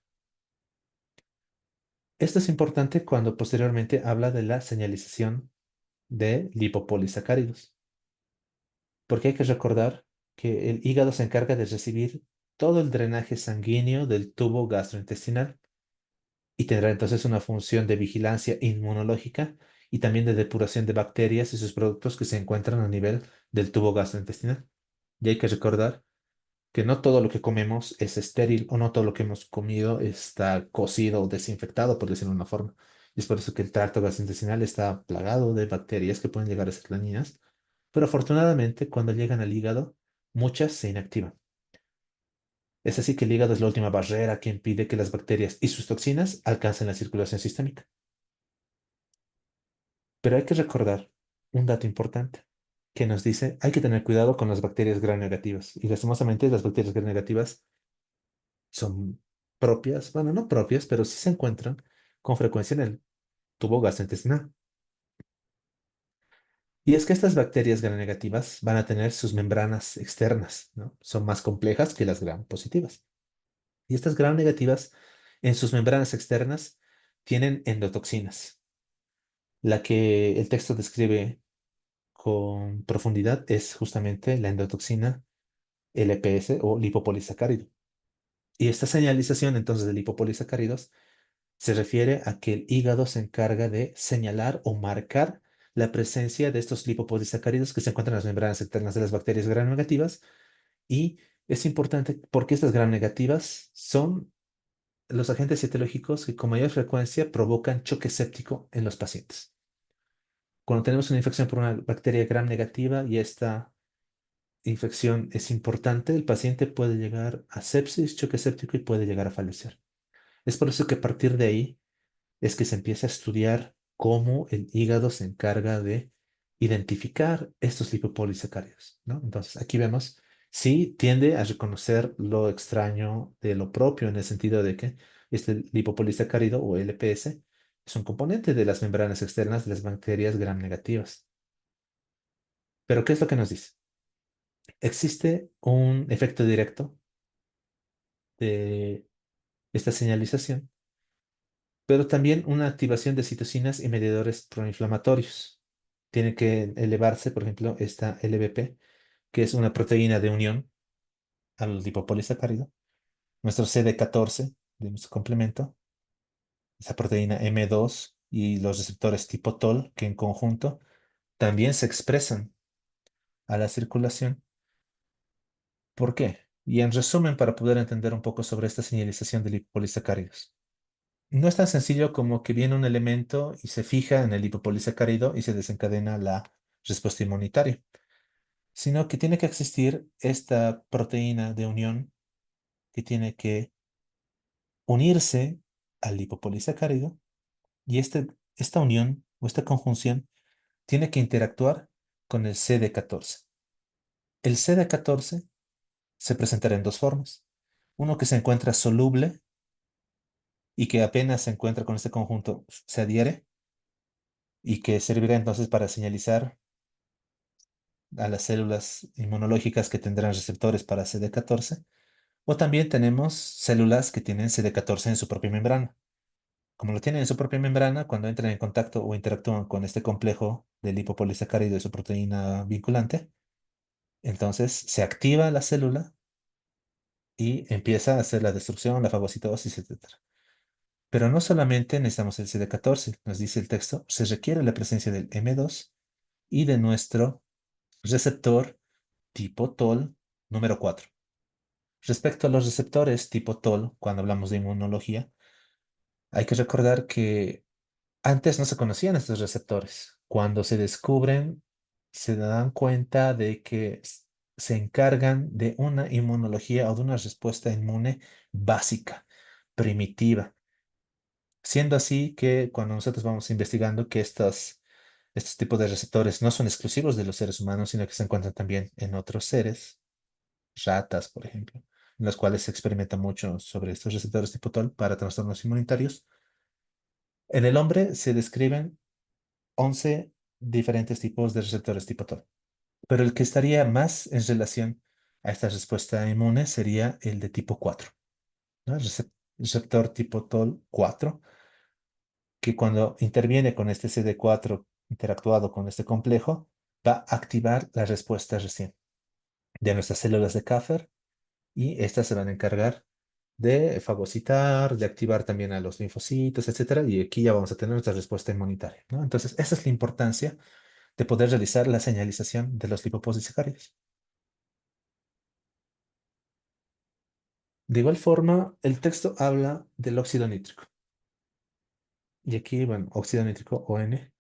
Esto es importante cuando posteriormente habla de la señalización de lipopolisacáridos, porque hay que recordar que el hígado se encarga de recibir todo el drenaje sanguíneo del tubo gastrointestinal y tendrá entonces una función de vigilancia inmunológica y también de depuración de bacterias y sus productos que se encuentran a nivel del tubo gastrointestinal. Y hay que recordar que no todo lo que comemos es estéril o no todo lo que hemos comido está cocido o desinfectado, por decirlo de una forma. Y es por eso que el tracto gastrointestinal está plagado de bacterias que pueden llegar a ser dañinas, pero afortunadamente cuando llegan al hígado, muchas se inactivan. Es así que el hígado es la última barrera que impide que las bacterias y sus toxinas alcancen la circulación sistémica. Pero hay que recordar un dato importante que nos dice hay que tener cuidado con las bacterias gram negativas. Y lastimosamente las bacterias gram negativas son propias, bueno, no propias, pero sí se encuentran con frecuencia en el tubo gastrointestinal. Y es que estas bacterias gram negativas van a tener sus membranas externas, ¿no? Son más complejas que las gram positivas. Y estas gram negativas en sus membranas externas tienen endotoxinas. La que el texto describe con profundidad es justamente la endotoxina LPS o lipopolisacárido. Y esta señalización entonces de lipopolisacáridos se refiere a que el hígado se encarga de señalar o marcar la presencia de estos lipopolisacáridos que se encuentran en las membranas externas de las bacterias gram negativas. Y es importante porque estas gram negativas son los agentes etiológicos que con mayor frecuencia provocan choque séptico en los pacientes. Cuando tenemos una infección por una bacteria gram negativa y esta infección es importante, el paciente puede llegar a sepsis, choque séptico y puede llegar a fallecer. Es por eso que a partir de ahí es que se empieza a estudiar cómo el hígado se encarga de identificar estos lipopolisacáridos, ¿no? Entonces, aquí vemos, sí tiende a reconocer lo extraño de lo propio en el sentido de que este lipopolisacárido o LPS es un componente de las membranas externas de las bacterias gram negativas. Pero, ¿qué es lo que nos dice? Existe un efecto directo de esta señalización, pero también una activación de citocinas y mediadores proinflamatorios. Tiene que elevarse, por ejemplo, esta LBP, que es una proteína de unión al lipopolisacárido, nuestro CD14 de nuestro complemento, esa proteína M2 y los receptores tipo TOL, que en conjunto también se expresan a la circulación. ¿Por qué? Y en resumen, para poder entender un poco sobre esta señalización de lipopolisacáridos. No es tan sencillo como que viene un elemento y se fija en el lipopolisacárido y se desencadena la respuesta inmunitaria, sino que tiene que existir esta proteína de unión que tiene que unirse al lipopolisacárido y esta unión o esta conjunción tiene que interactuar con el CD14. El CD14 se presentará en dos formas. Uno que se encuentra soluble y que apenas se encuentra con este conjunto se adhiere y que servirá entonces para señalizar a las células inmunológicas que tendrán receptores para CD14. O también tenemos células que tienen CD14 en su propia membrana. Como lo tienen en su propia membrana, cuando entran en contacto o interactúan con este complejo de lipopolisacárido y su proteína vinculante, entonces se activa la célula y empieza a hacer la destrucción, la fagocitosis, etcétera. Pero no solamente necesitamos el CD14, nos dice el texto, se requiere la presencia del M2 y de nuestro receptor tipo TOL número 4. Respecto a los receptores tipo TOL, cuando hablamos de inmunología, hay que recordar que antes no se conocían estos receptores. Cuando se descubren, se dan cuenta de que se encargan de una inmunología o de una respuesta inmune básica, primitiva. Siendo así que cuando nosotros vamos investigando que estos tipos de receptores no son exclusivos de los seres humanos, sino que se encuentran también en otros seres, ratas, por ejemplo, en las cuales se experimenta mucho sobre estos receptores tipo TOL para trastornos inmunitarios. En el hombre se describen 11 diferentes tipos de receptores tipo TOL, pero el que estaría más en relación a esta respuesta inmune sería el de tipo 4, ¿no? El receptor tipo TOL 4, que cuando interviene con este CD4 interactuado con este complejo, va a activar la respuesta recién de nuestras células de Kaffer y estas se van a encargar de fagocitar, de activar también a los linfocitos, etcétera. Y aquí ya vamos a tener nuestra respuesta inmunitaria, ¿no? Entonces, esa es la importancia de poder realizar la señalización de los lipopolisacáridos. De igual forma, el texto habla del óxido nítrico. Y aquí, bueno, óxido nítrico, ON,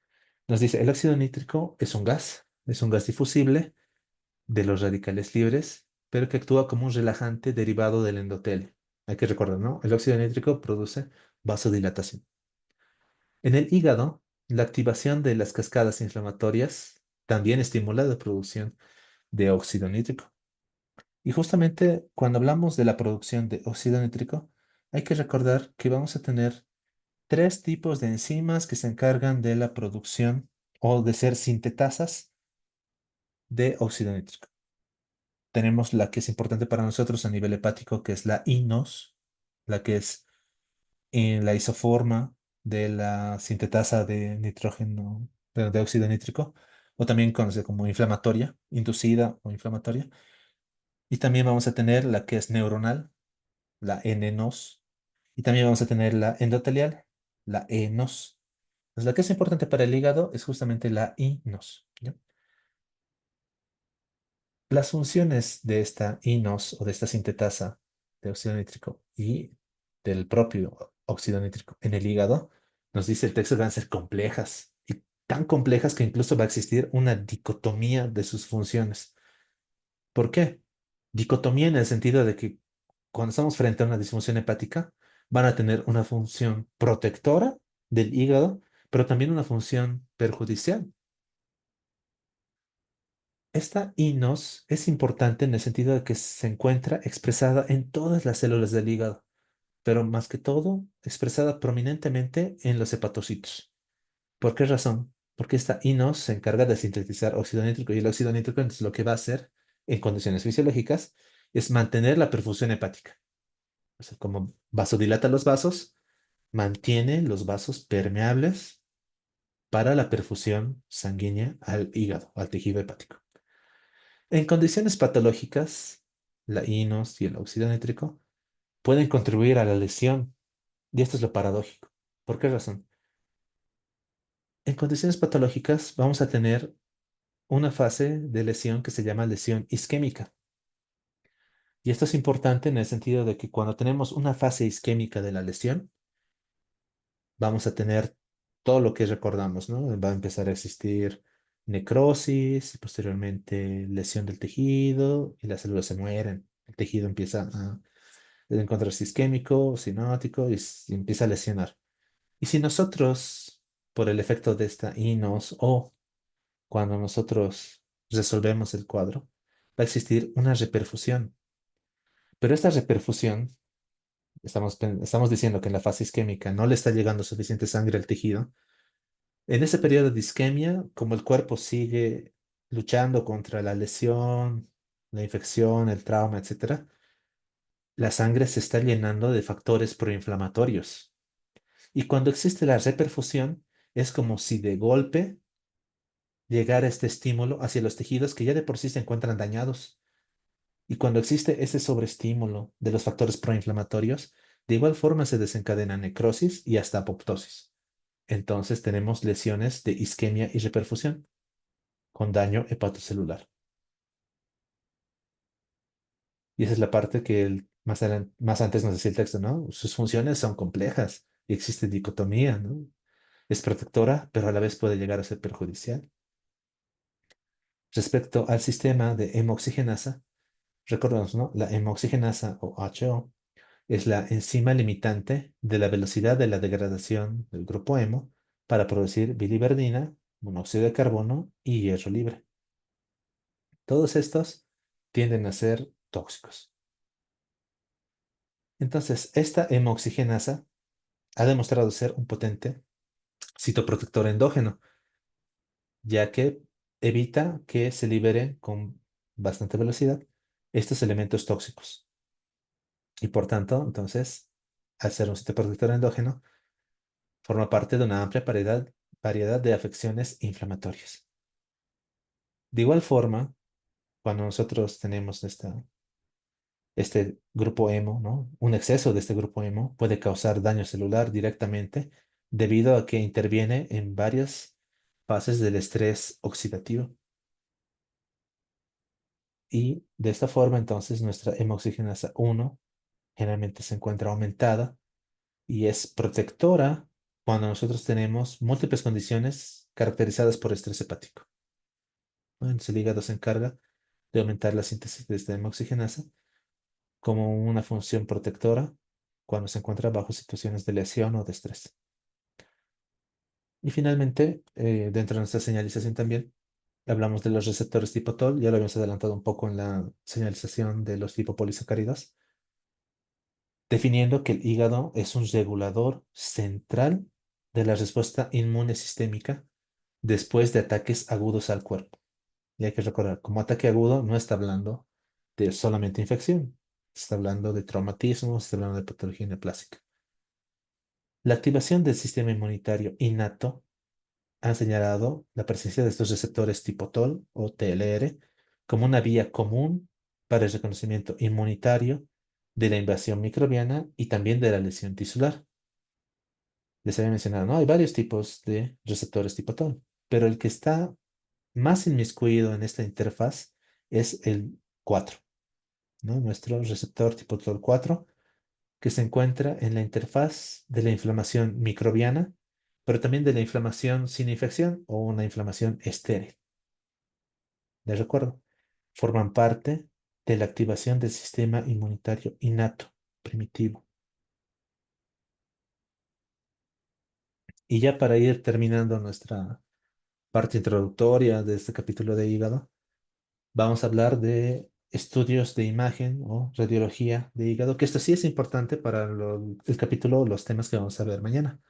nos dice, el óxido nítrico es un gas difusible de los radicales libres, pero que actúa como un relajante derivado del endotelio. Hay que recordar, ¿no? El óxido nítrico produce vasodilatación. En el hígado, la activación de las cascadas inflamatorias también estimula la producción de óxido nítrico. Y justamente cuando hablamos de la producción de óxido nítrico, hay que recordar que vamos a tener tres tipos de enzimas que se encargan de la producción o de ser sintetasas de óxido nítrico. Tenemos la que es importante para nosotros a nivel hepático, que es la INOS, la que es en la isoforma de la sintetasa de nitrógeno, de óxido nítrico, o también conocida como inflamatoria, inducida o inflamatoria. Y también vamos a tener la que es neuronal, la N-NOS, y también vamos a tener la endotelial, la E-NOS. Pues la que es importante para el hígado es justamente la INOS, ¿ya? Las funciones de esta INOS o de esta sintetasa de óxido nítrico y del propio óxido nítrico en el hígado, nos dice el texto que van a ser complejas y tan complejas que incluso va a existir una dicotomía de sus funciones. ¿Por qué? Dicotomía en el sentido de que cuando estamos frente a una disfunción hepática, van a tener una función protectora del hígado, pero también una función perjudicial. Esta INOS es importante en el sentido de que se encuentra expresada en todas las células del hígado, pero más que todo expresada prominentemente en los hepatocitos. ¿Por qué razón? Porque esta INOS se encarga de sintetizar óxido nítrico y el óxido nítrico entonces lo que va a hacer en condiciones fisiológicas es mantener la perfusión hepática. O sea, como vasodilata los vasos, mantiene los vasos permeables para la perfusión sanguínea al hígado, al tejido hepático. En condiciones patológicas, la INOS y el óxido nítrico pueden contribuir a la lesión, y esto es lo paradójico. ¿Por qué razón? En condiciones patológicas vamos a tener una fase de lesión que se llama lesión isquémica. Y esto es importante en el sentido de que cuando tenemos una fase isquémica de la lesión, vamos a tener todo lo que recordamos, ¿no? Va a empezar a existir necrosis y posteriormente lesión del tejido y las células se mueren. El tejido empieza a encontrarse isquémico, sinótico y empieza a lesionar. Y si nosotros, por el efecto de esta INOS o cuando nosotros resolvemos el cuadro, va a existir una reperfusión. Pero esta reperfusión, estamos diciendo que en la fase isquémica no le está llegando suficiente sangre al tejido. En ese periodo de isquemia, como el cuerpo sigue luchando contra la lesión, la infección, el trauma, etcétera, la sangre se está llenando de factores proinflamatorios. Y cuando existe la reperfusión, es como si de golpe llegara este estímulo hacia los tejidos que ya de por sí se encuentran dañados. Y cuando existe ese sobreestímulo de los factores proinflamatorios, de igual forma se desencadena necrosis y hasta apoptosis. Entonces tenemos lesiones de isquemia y reperfusión con daño hepatocelular. Y esa es la parte que más antes nos decía el texto, ¿no? Sus funciones son complejas y existe dicotomía, ¿no? Es protectora, pero a la vez puede llegar a ser perjudicial. Respecto al sistema de hemoxigenasa, recordemos, ¿no? La hemoxigenasa o HO es la enzima limitante de la velocidad de la degradación del grupo hemo para producir biliverdina, monóxido de carbono y hierro libre. Todos estos tienden a ser tóxicos. Entonces, esta hemoxigenasa ha demostrado ser un potente citoprotector endógeno, ya que evita que se liberen con bastante velocidad estos elementos tóxicos. Y por tanto, entonces, al ser un citoprotector endógeno, forma parte de una amplia variedad de afecciones inflamatorias. De igual forma, cuando nosotros tenemos Este grupo hemo, ¿no? Un exceso de este grupo hemo puede causar daño celular directamente debido a que interviene en varias fases del estrés oxidativo. Y de esta forma, entonces, nuestra hemoxigenasa 1 generalmente se encuentra aumentada y es protectora cuando nosotros tenemos múltiples condiciones caracterizadas por estrés hepático, ¿no? Entonces, el hígado se encarga de aumentar la síntesis de esta hemoxigenasa como una función protectora cuando se encuentra bajo situaciones de lesión o de estrés. Y finalmente, dentro de nuestra señalización también, hablamos de los receptores tipo TOL, ya lo habíamos adelantado un poco en la señalización de los lipopolisacáridos, definiendo que el hígado es un regulador central de la respuesta inmune sistémica después de ataques agudos al cuerpo. Y hay que recordar, como ataque agudo no está hablando de solamente infección, está hablando de traumatismo, está hablando de patología neoplásica. La activación del sistema inmunitario innato ha señalado la presencia de estos receptores tipo TOL o TLR como una vía común para el reconocimiento inmunitario de la invasión microbiana y también de la lesión tisular. Les había mencionado, ¿no? Hay varios tipos de receptores tipo TOL, pero el que está más inmiscuido en esta interfaz es el 4, ¿no? Nuestro receptor tipo TOL4, que se encuentra en la interfaz de la inflamación microbiana, pero también de la inflamación sin infección o una inflamación estéril. Les recuerdo, forman parte de la activación del sistema inmunitario innato, primitivo. Y ya para ir terminando nuestra parte introductoria de este capítulo de hígado, vamos a hablar de estudios de imagen o radiología de hígado, que esto sí es importante para el capítulo, los temas que vamos a ver mañana,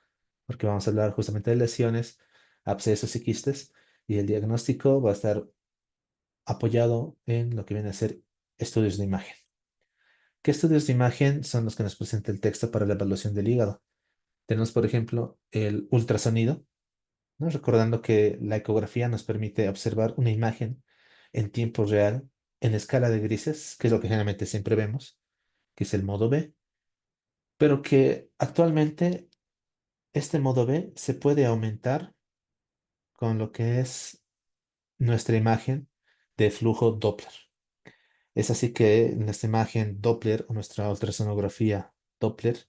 porque vamos a hablar justamente de lesiones, abscesos y quistes, y el diagnóstico va a estar apoyado en lo que viene a ser estudios de imagen. ¿Qué estudios de imagen son los que nos presenta el texto para la evaluación del hígado? Tenemos, por ejemplo, el ultrasonido, ¿no? Recordando que la ecografía nos permite observar una imagen en tiempo real, en escala de grises, que es lo que generalmente siempre vemos, que es el modo B, pero que actualmente este modo B se puede aumentar con lo que es nuestra imagen de flujo Doppler. Es así que en esta imagen Doppler o nuestra ultrasonografía Doppler,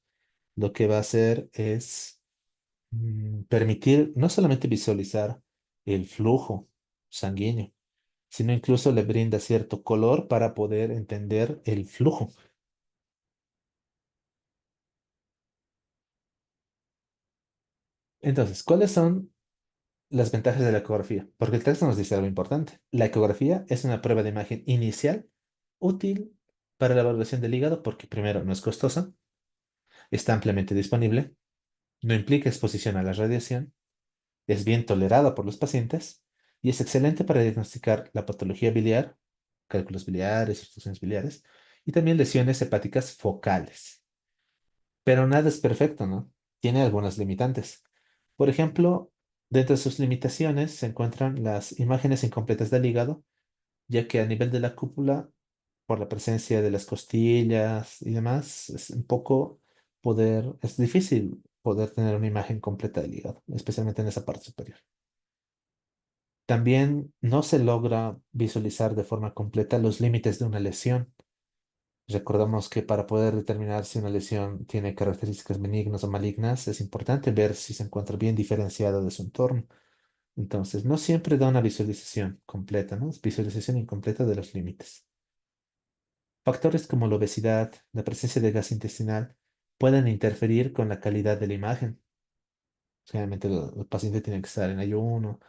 lo que va a hacer es permitir no solamente visualizar el flujo sanguíneo, sino incluso le brinda cierto color para poder entender el flujo. Entonces, ¿cuáles son las ventajas de la ecografía? Porque el texto nos dice algo importante. La ecografía es una prueba de imagen inicial útil para la evaluación del hígado porque primero no es costosa, está ampliamente disponible, no implica exposición a la radiación, es bien tolerada por los pacientes y es excelente para diagnosticar la patología biliar, cálculos biliares, obstrucciones biliares y también lesiones hepáticas focales. Pero nada es perfecto, ¿no? Tiene algunas limitantes. Por ejemplo, dentro de sus limitaciones se encuentran las imágenes incompletas del hígado, ya que a nivel de la cúpula, por la presencia de las costillas y demás, es difícil poder tener una imagen completa del hígado, especialmente en esa parte superior. También no se logra visualizar de forma completa los límites de una lesión. Recordamos que para poder determinar si una lesión tiene características benignas o malignas, es importante ver si se encuentra bien diferenciada de su entorno. Entonces, no siempre da una visualización completa, ¿no? Es visualización incompleta de los límites. Factores como la obesidad, la presencia de gas intestinal, pueden interferir con la calidad de la imagen. Generalmente el paciente tiene que estar en ayuno,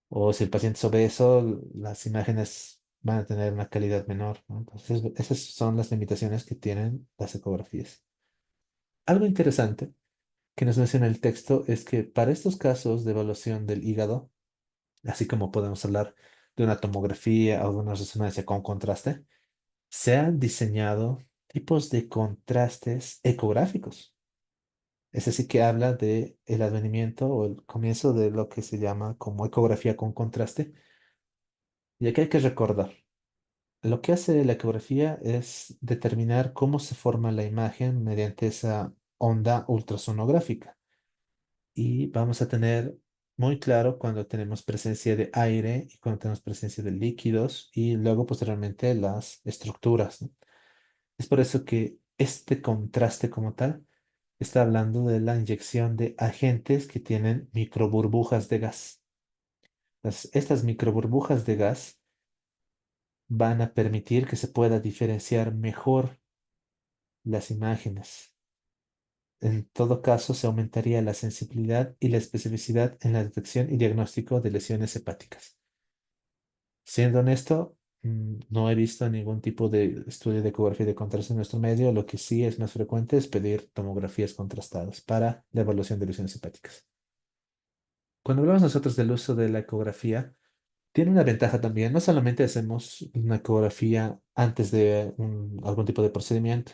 o si el paciente es obeso, las imágenes van a tener una calidad menor, ¿no? Entonces, esas son las limitaciones que tienen las ecografías. Algo interesante que nos menciona el texto es que para estos casos de evaluación del hígado, así como podemos hablar de una tomografía o de una resonancia con contraste, se han diseñado tipos de contrastes ecográficos. Es así que habla de el advenimiento o el comienzo de lo que se llama como ecografía con contraste. Y aquí hay que recordar, Lo que hace la ecografía es determinar cómo se forma la imagen mediante esa onda ultrasonográfica. Y vamos a tener muy claro cuando tenemos presencia de aire y cuando tenemos presencia de líquidos y luego posteriormente las estructuras, ¿no? Es por eso que este contraste como tal está hablando de la inyección de agentes que tienen microburbujas de gas. Estas microburbujas de gas van a permitir que se pueda diferenciar mejor las imágenes. En todo caso, se aumentaría la sensibilidad y la especificidad en la detección y diagnóstico de lesiones hepáticas. Siendo honesto, no he visto ningún tipo de estudio de ecografía de contraste en nuestro medio. Lo que sí es más frecuente es pedir tomografías contrastadas para la evaluación de lesiones hepáticas. Cuando hablamos nosotros del uso de la ecografía, tiene una ventaja también. No solamente hacemos una ecografía antes de algún tipo de procedimiento.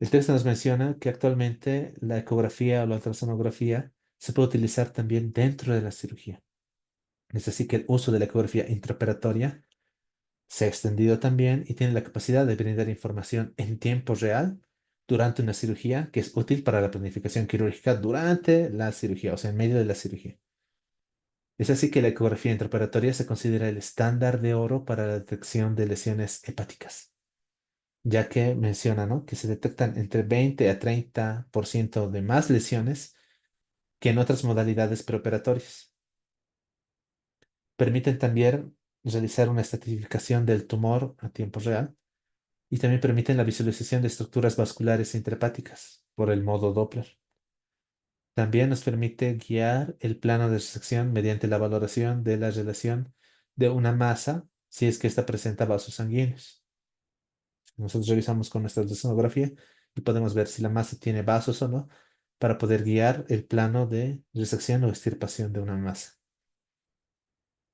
El texto nos menciona que actualmente la ecografía o la ultrasonografía se puede utilizar también dentro de la cirugía. Es así que el uso de la ecografía intraoperatoria se ha extendido también y tiene la capacidad de brindar información en tiempo real durante una cirugía que es útil para la planificación quirúrgica durante la cirugía, o sea, en medio de la cirugía. Es así que la ecografía intraoperatoria se considera el estándar de oro para la detección de lesiones hepáticas, ya que menciona, ¿no?, que se detectan entre 20 a 30% de más lesiones que en otras modalidades preoperatorias. Permiten también realizar una estratificación del tumor a tiempo real y también permiten la visualización de estructuras vasculares intrahepáticas por el modo Doppler. También nos permite guiar el plano de resección mediante la valoración de la relación de una masa si es que ésta presenta vasos sanguíneos. Nosotros revisamos con nuestra sonografía y podemos ver si la masa tiene vasos o no para poder guiar el plano de resección o extirpación de una masa.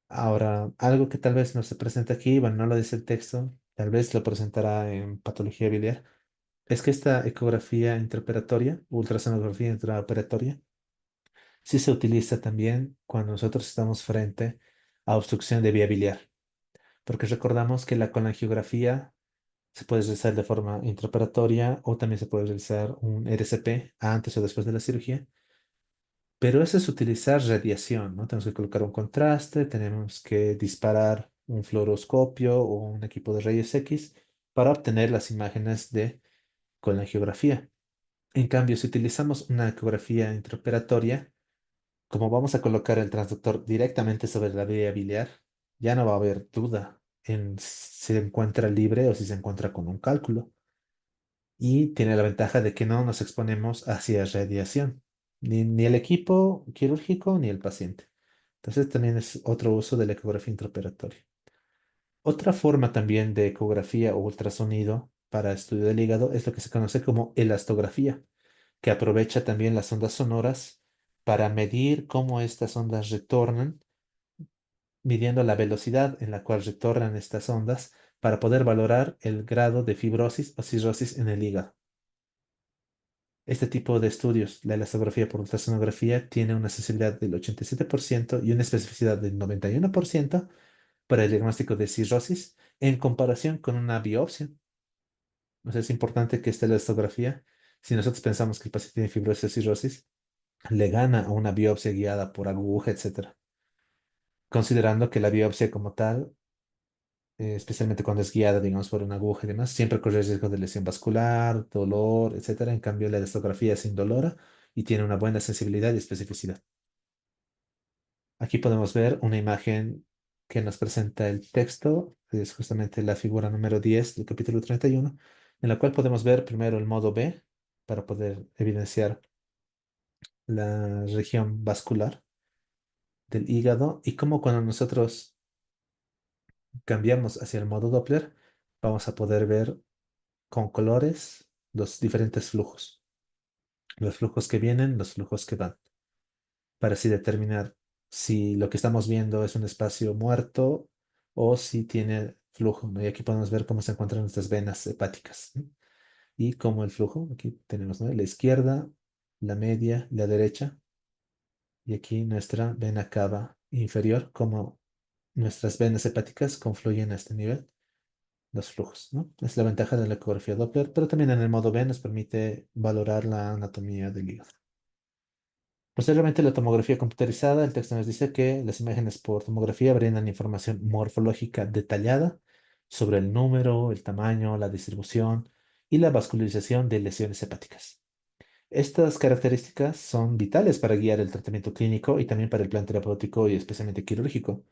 Ahora, algo que tal vez no se presenta aquí, bueno, no lo dice el texto, tal vez lo presentará en patología biliar, es que esta ecografía intraoperatoria, ultrasonografía intraoperatoria, sí se utiliza también cuando nosotros estamos frente a obstrucción de vía biliar, porque recordamos que la colangiografía se puede realizar de forma intraoperatoria o también se puede realizar un RCP antes o después de la cirugía, pero eso es utilizar radiación, ¿no? Tenemos que colocar un contraste, tenemos que disparar un fluoroscopio o un equipo de rayos X para obtener las imágenes de colangiografía. En cambio, si utilizamos una ecografía intraoperatoria, como vamos a colocar el transductor directamente sobre la vía biliar, ya no va a haber duda en si se encuentra libre o si se encuentra con un cálculo. Y tiene la ventaja de que no nos exponemos hacia radiación, ni el equipo quirúrgico ni el paciente. Entonces también es otro uso de la ecografía intraoperatoria. Otra forma también de ecografía o ultrasonido para estudio del hígado es lo que se conoce como elastografía, que aprovecha también las ondas sonoras para medir cómo estas ondas retornan, midiendo la velocidad en la cual retornan estas ondas para poder valorar el grado de fibrosis o cirrosis en el hígado. Este tipo de estudios, la elastografía por ultrasonografía, tiene una sensibilidad del 87% y una especificidad del 91% para el diagnóstico de cirrosis en comparación con una biopsia. O sea, es importante que esta elastografía, si nosotros pensamos que el paciente tiene fibrosis o cirrosis, le gana a una biopsia guiada por aguja, etcétera. Considerando que la biopsia como tal, especialmente cuando es guiada, digamos, por una aguja y demás, siempre corre el riesgo de lesión vascular, dolor, etcétera. En cambio, la elastografía es indolora y tiene una buena sensibilidad y especificidad. Aquí podemos ver una imagen que nos presenta el texto, es justamente la figura número 10 del capítulo 31, en la cual podemos ver primero el modo B para poder evidenciar la región vascular del hígado y cómo cuando nosotros cambiamos hacia el modo Doppler, vamos a poder ver con colores los diferentes flujos, los flujos que vienen, los flujos que van, para así determinar si lo que estamos viendo es un espacio muerto o si tiene flujo, ¿no? Y aquí podemos ver cómo se encuentran nuestras venas hepáticas, ¿no? Y cómo el flujo, aquí tenemos, ¿no?, la izquierda, la media, la derecha, y aquí nuestra vena cava inferior, cómo nuestras venas hepáticas confluyen a este nivel. los flujos, ¿no? Es la ventaja de la ecografía Doppler, pero también en el modo B nos permite valorar la anatomía del hígado. Posteriormente, la tomografía computarizada, el texto nos dice que las imágenes por tomografía brindan información morfológica detallada sobre el número, el tamaño, la distribución y la vascularización de lesiones hepáticas. Estas características son vitales para guiar el tratamiento clínico y también para el plan terapéutico y especialmente quirúrgico.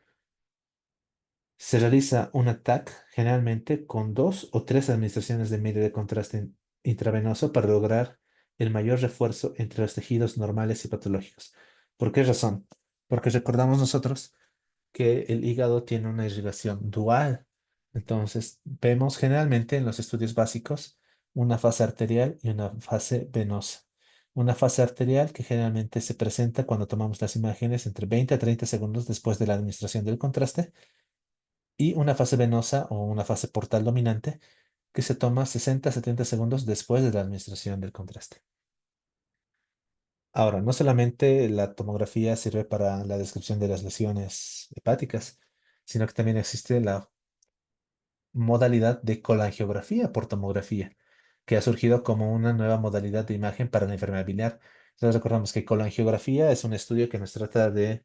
Se realiza un ATAC generalmente con dos o tres administraciones de medio de contraste intravenoso para lograr el mayor refuerzo entre los tejidos normales y patológicos. ¿Por qué razón? Porque recordamos nosotros que el hígado tiene una irrigación dual. Entonces, vemos generalmente en los estudios básicos una fase arterial y una fase venosa. Una fase arterial que generalmente se presenta cuando tomamos las imágenes entre 20 a 30 segundos después de la administración del contraste y una fase venosa o una fase portal dominante que se toma 60 a 70 segundos después de la administración del contraste. Ahora, no solamente la tomografía sirve para la descripción de las lesiones hepáticas, sino que también existe la modalidad de colangiografía por tomografía, que ha surgido como una nueva modalidad de imagen para la enfermedad biliar. Entonces recordamos que colangiografía es un estudio que nos trata de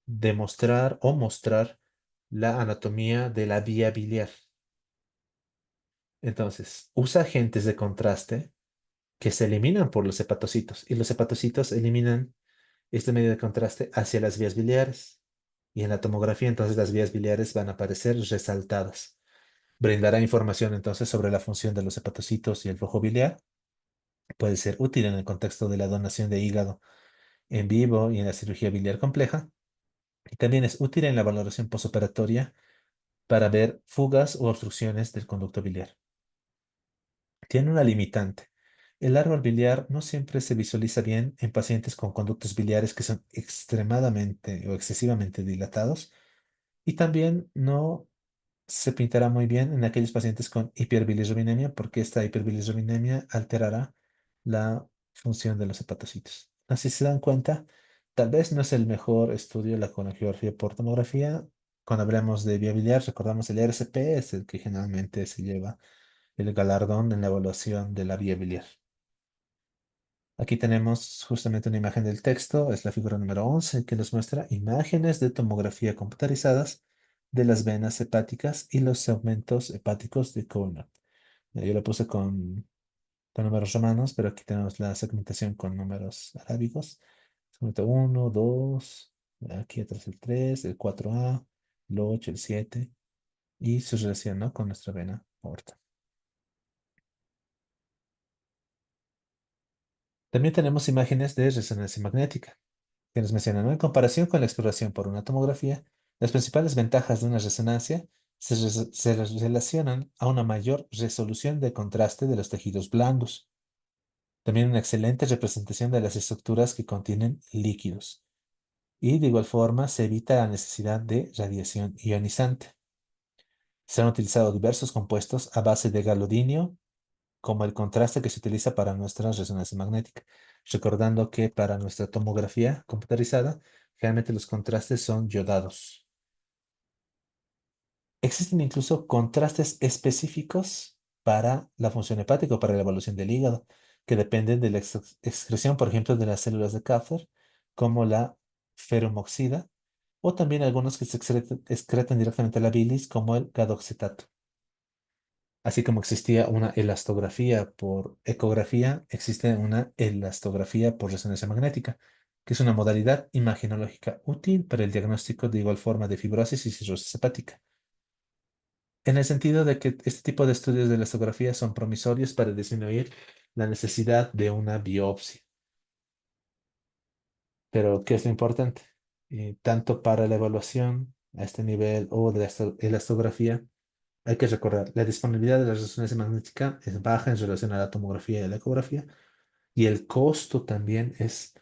demostrar o mostrar la anatomía de la vía biliar. Entonces, usa agentes de contraste que se eliminan por los hepatocitos y los hepatocitos eliminan este medio de contraste hacia las vías biliares. Y en la tomografía, entonces, las vías biliares van a aparecer resaltadas. Brindará información entonces sobre la función de los hepatocitos y el flujo biliar. Puede ser útil en el contexto de la donación de hígado en vivo y en la cirugía biliar compleja. Y también es útil en la valoración posoperatoria para ver fugas o obstrucciones del conducto biliar. Tiene una limitante. El árbol biliar no siempre se visualiza bien en pacientes con conductos biliares que son extremadamente o excesivamente dilatados y también no se pintará muy bien en aquellos pacientes con hiperbilirrubinemia porque esta hiperbilirrubinemia alterará la función de los hepatocitos. Así se dan cuenta, tal vez no es el mejor estudio la colangiografía por tomografía. Cuando hablamos de vía biliar, recordamos el RCP, es el que generalmente se lleva el galardón en la evaluación de la vía biliar. Aquí tenemos justamente una imagen del texto, es la figura número 11 que nos muestra imágenes de tomografía computarizadas de las venas hepáticas y los segmentos hepáticos de Kohlmann. Yo lo puse con números romanos, pero aquí tenemos la segmentación con números arábigos. Segmento 1, 2, aquí atrás el 3, el 4A, el 8, el 7 y su relación, ¿no?, con nuestra vena aorta. También tenemos imágenes de resonancia magnética, que nos mencionan, ¿no? En comparación con la exploración por una tomografía, las principales ventajas de una resonancia se relacionan a una mayor resolución de contraste de los tejidos blandos, también una excelente representación de las estructuras que contienen líquidos, y de igual forma se evita la necesidad de radiación ionizante. Se han utilizado diversos compuestos a base de galodinio como el contraste que se utiliza para nuestra resonancia magnética. Recordando que para nuestra tomografía computarizada, generalmente los contrastes son yodados. Existen incluso contrastes específicos para la función hepática o para la evaluación del hígado, que dependen de la excreción, por ejemplo, de las células de Kapfer, como la ferumoxida, o también algunos que se excretan directamente a la bilis, como el gadoxetato. Así como existía una elastografía por ecografía, existe una elastografía por resonancia magnética, que es una modalidad imagenológica útil para el diagnóstico de igual forma de fibrosis y cirrosis hepática, en el sentido de que este tipo de estudios de elastografía son promisorios para disminuir la necesidad de una biopsia. Pero, ¿qué es lo importante? Tanto para la evaluación a este nivel o de la elastografía, hay que recordar, la disponibilidad de la resonancia magnética es baja en relación a la tomografía y la ecografía, y el costo también es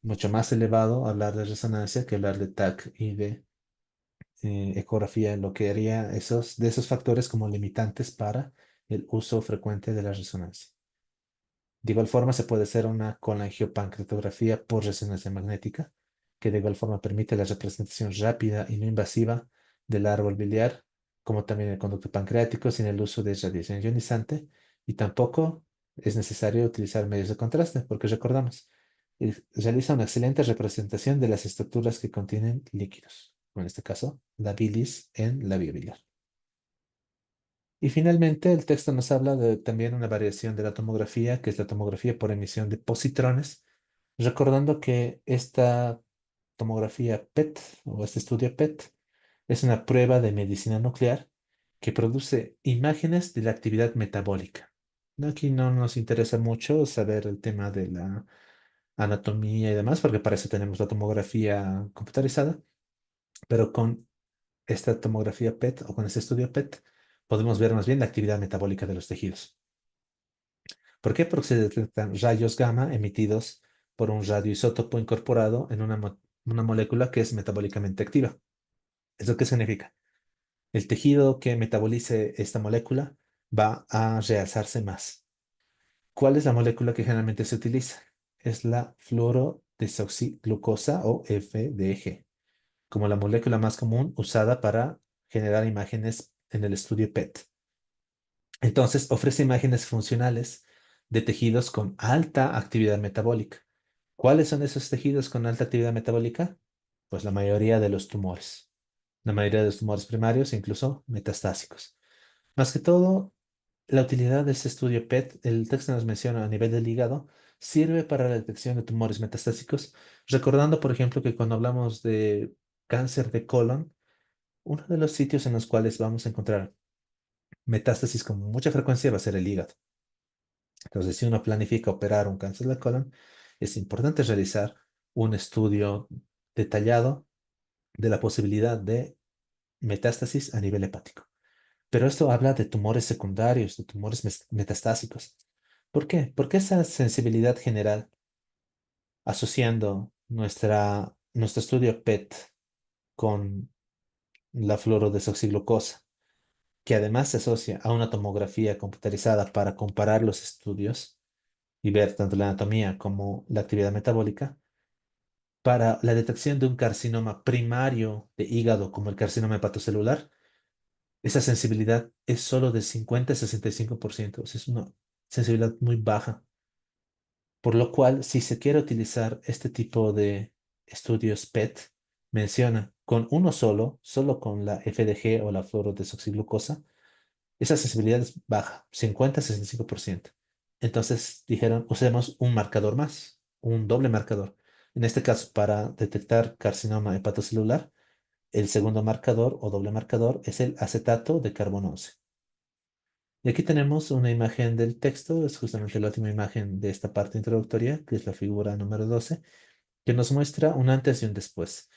mucho más elevado hablar de resonancia que hablar de TAC y de ecografía, lo que haría de esos factores como limitantes para el uso frecuente de la resonancia. De igual forma, se puede hacer una colangiopancreatografía por resonancia magnética, que de igual forma permite la representación rápida y no invasiva del árbol biliar como también el conducto pancreático sin el uso de radiación ionizante y tampoco es necesario utilizar medios de contraste porque recordamos, realiza una excelente representación de las estructuras que contienen líquidos, como en este caso la bilis en la vía biliar. Y finalmente, el texto nos habla de también una variación de la tomografía, que es la tomografía por emisión de positrones, recordando que esta tomografía PET o este estudio PET es una prueba de medicina nuclear que produce imágenes de la actividad metabólica. Aquí no nos interesa mucho saber el tema de la anatomía y demás, porque para eso tenemos la tomografía computarizada, pero con esta tomografía PET o con este estudio PET podemos ver más bien la actividad metabólica de los tejidos. ¿Por qué? Porque se detectan rayos gamma emitidos por un radioisótopo incorporado en una molécula que es metabólicamente activa. ¿Eso qué significa? El tejido que metabolice esta molécula va a realzarse más. ¿Cuál es la molécula que generalmente se utiliza? Es la fluorodesoxiglucosa o FDG, como la molécula más común usada para generar imágenes en el estudio PET. Entonces, ofrece imágenes funcionales de tejidos con alta actividad metabólica. ¿Cuáles son esos tejidos con alta actividad metabólica? Pues la mayoría de los tumores. La mayoría de los tumores primarios, incluso metastásicos. Más que todo, la utilidad de este estudio PET, el texto nos menciona a nivel del hígado, sirve para la detección de tumores metastásicos, recordando, por ejemplo, que cuando hablamos de cáncer de colon, uno de los sitios en los cuales vamos a encontrar metástasis con mucha frecuencia va a ser el hígado. Entonces, si uno planifica operar un cáncer de colon, es importante realizar un estudio detallado de la posibilidad de metástasis a nivel hepático. Pero esto habla de tumores secundarios, de tumores metastásicos. ¿Por qué? Porque esa sensibilidad general, asociando nuestro estudio PET con la fluorodesoxiglucosa, que además se asocia a una tomografía computarizada para comparar los estudios y ver tanto la anatomía como la actividad metabólica, para la detección de un carcinoma primario de hígado como el carcinoma hepatocelular, esa sensibilidad es solo de 50 a 65%. O sea, es una sensibilidad muy baja. Por lo cual, si se quiere utilizar este tipo de estudios PET, menciona con uno solo con la FDG o la fluorodesoxiglucosa, esa sensibilidad es baja, 50 a 65%. Entonces dijeron, usemos un marcador más, un doble marcador. En este caso, para detectar carcinoma hepatocelular, el segundo marcador o doble marcador es el acetato de carbono 11. Y aquí tenemos una imagen del texto, es justamente la última imagen de esta parte introductoria, que es la figura número 12, que nos muestra un antes y un después.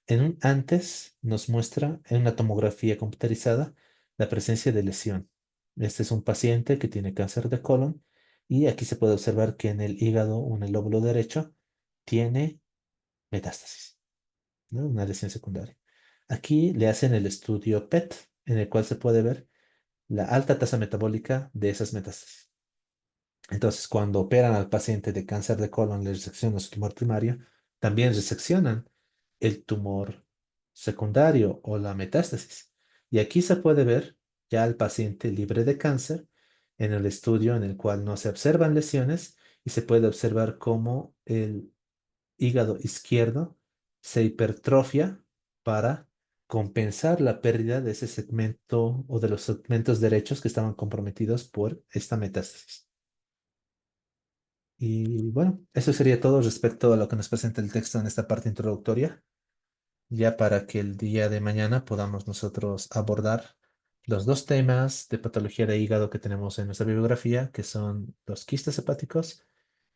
En un antes nos muestra en una tomografía computarizada la presencia de lesión. Este es un paciente que tiene cáncer de colon y aquí se puede observar que en el hígado o en el lóbulo derecho tiene metástasis, ¿no? Una lesión secundaria. Aquí le hacen el estudio PET, en el cual se puede ver la alta tasa metabólica de esas metástasis. Entonces, cuando operan al paciente de cáncer de colon, le reseccionan su tumor primario, también reseccionan el tumor secundario o la metástasis. Y aquí se puede ver ya al paciente libre de cáncer en el estudio en el cual no se observan lesiones y se puede observar cómo el hígado izquierdo se hipertrofia para compensar la pérdida de ese segmento o de los segmentos derechos que estaban comprometidos por esta metástasis. Y bueno, eso sería todo respecto a lo que nos presenta el texto en esta parte introductoria, ya para que el día de mañana podamos nosotros abordar los dos temas de patología de hígado que tenemos en nuestra bibliografía, que son los quistes hepáticos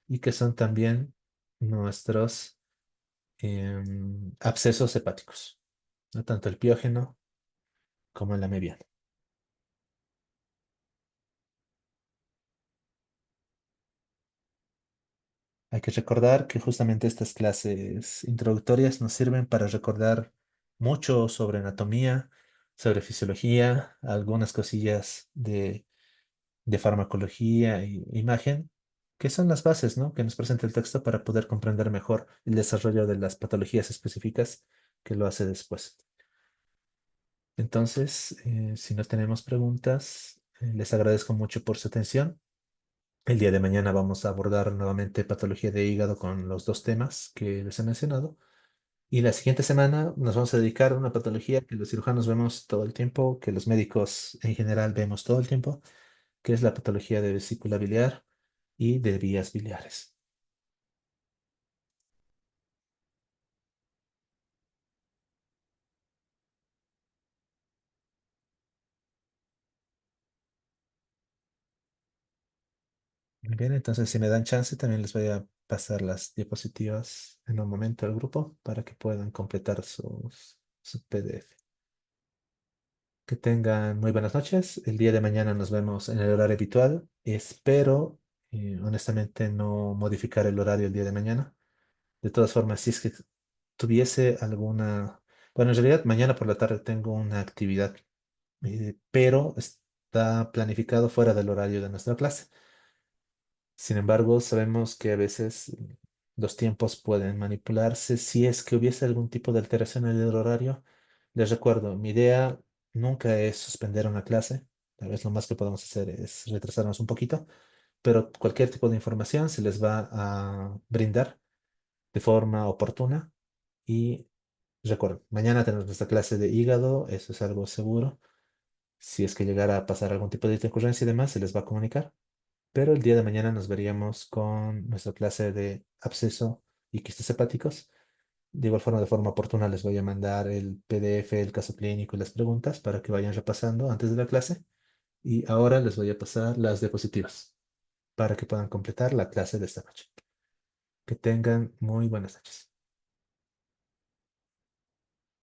y que son también nuestros abscesos hepáticos, ¿no? Tanto el piógeno como el mediana. Hay que recordar que justamente estas clases introductorias nos sirven para recordar mucho sobre anatomía, sobre fisiología, algunas cosillas de farmacología y imagen, que son las bases, ¿no? Que nos presenta el texto para poder comprender mejor el desarrollo de las patologías específicas que lo hace después. Entonces, si no tenemos preguntas, les agradezco mucho por su atención. El día de mañana vamos a abordar nuevamente patología de hígado con los dos temas que les he mencionado. Y la siguiente semana nos vamos a dedicar a una patología que los cirujanos vemos todo el tiempo, que los médicos en general vemos todo el tiempo, que es la patología de vesícula biliar y de vías biliares. Muy bien, entonces si me dan chance, también les voy a pasar las diapositivas en un momento al grupo para que puedan completar su PDF. Que tengan muy buenas noches. El día de mañana nos vemos en el horario habitual. Espero, honestamente, no modificar el horario el día de mañana. De todas formas, si es que tuviese alguna... Bueno, en realidad mañana por la tarde tengo una actividad, pero está planificado fuera del horario de nuestra clase. Sin embargo, sabemos que a veces los tiempos pueden manipularse. Si es que hubiese algún tipo de alteración en el horario, les recuerdo, mi idea nunca es suspender una clase. Tal vez lo más que podemos hacer es retrasarnos un poquito, pero cualquier tipo de información se les va a brindar de forma oportuna. Y recuerden, mañana tenemos nuestra clase de hígado, eso es algo seguro. Si es que llegara a pasar algún tipo de intercurrencia y demás, se les va a comunicar. Pero el día de mañana nos veríamos con nuestra clase de absceso y quistes hepáticos. De igual forma, de forma oportuna, les voy a mandar el PDF, el caso clínico y las preguntas para que vayan repasando antes de la clase. Y ahora les voy a pasar las diapositivas para que puedan completar la clase de esta noche. Que tengan muy buenas noches.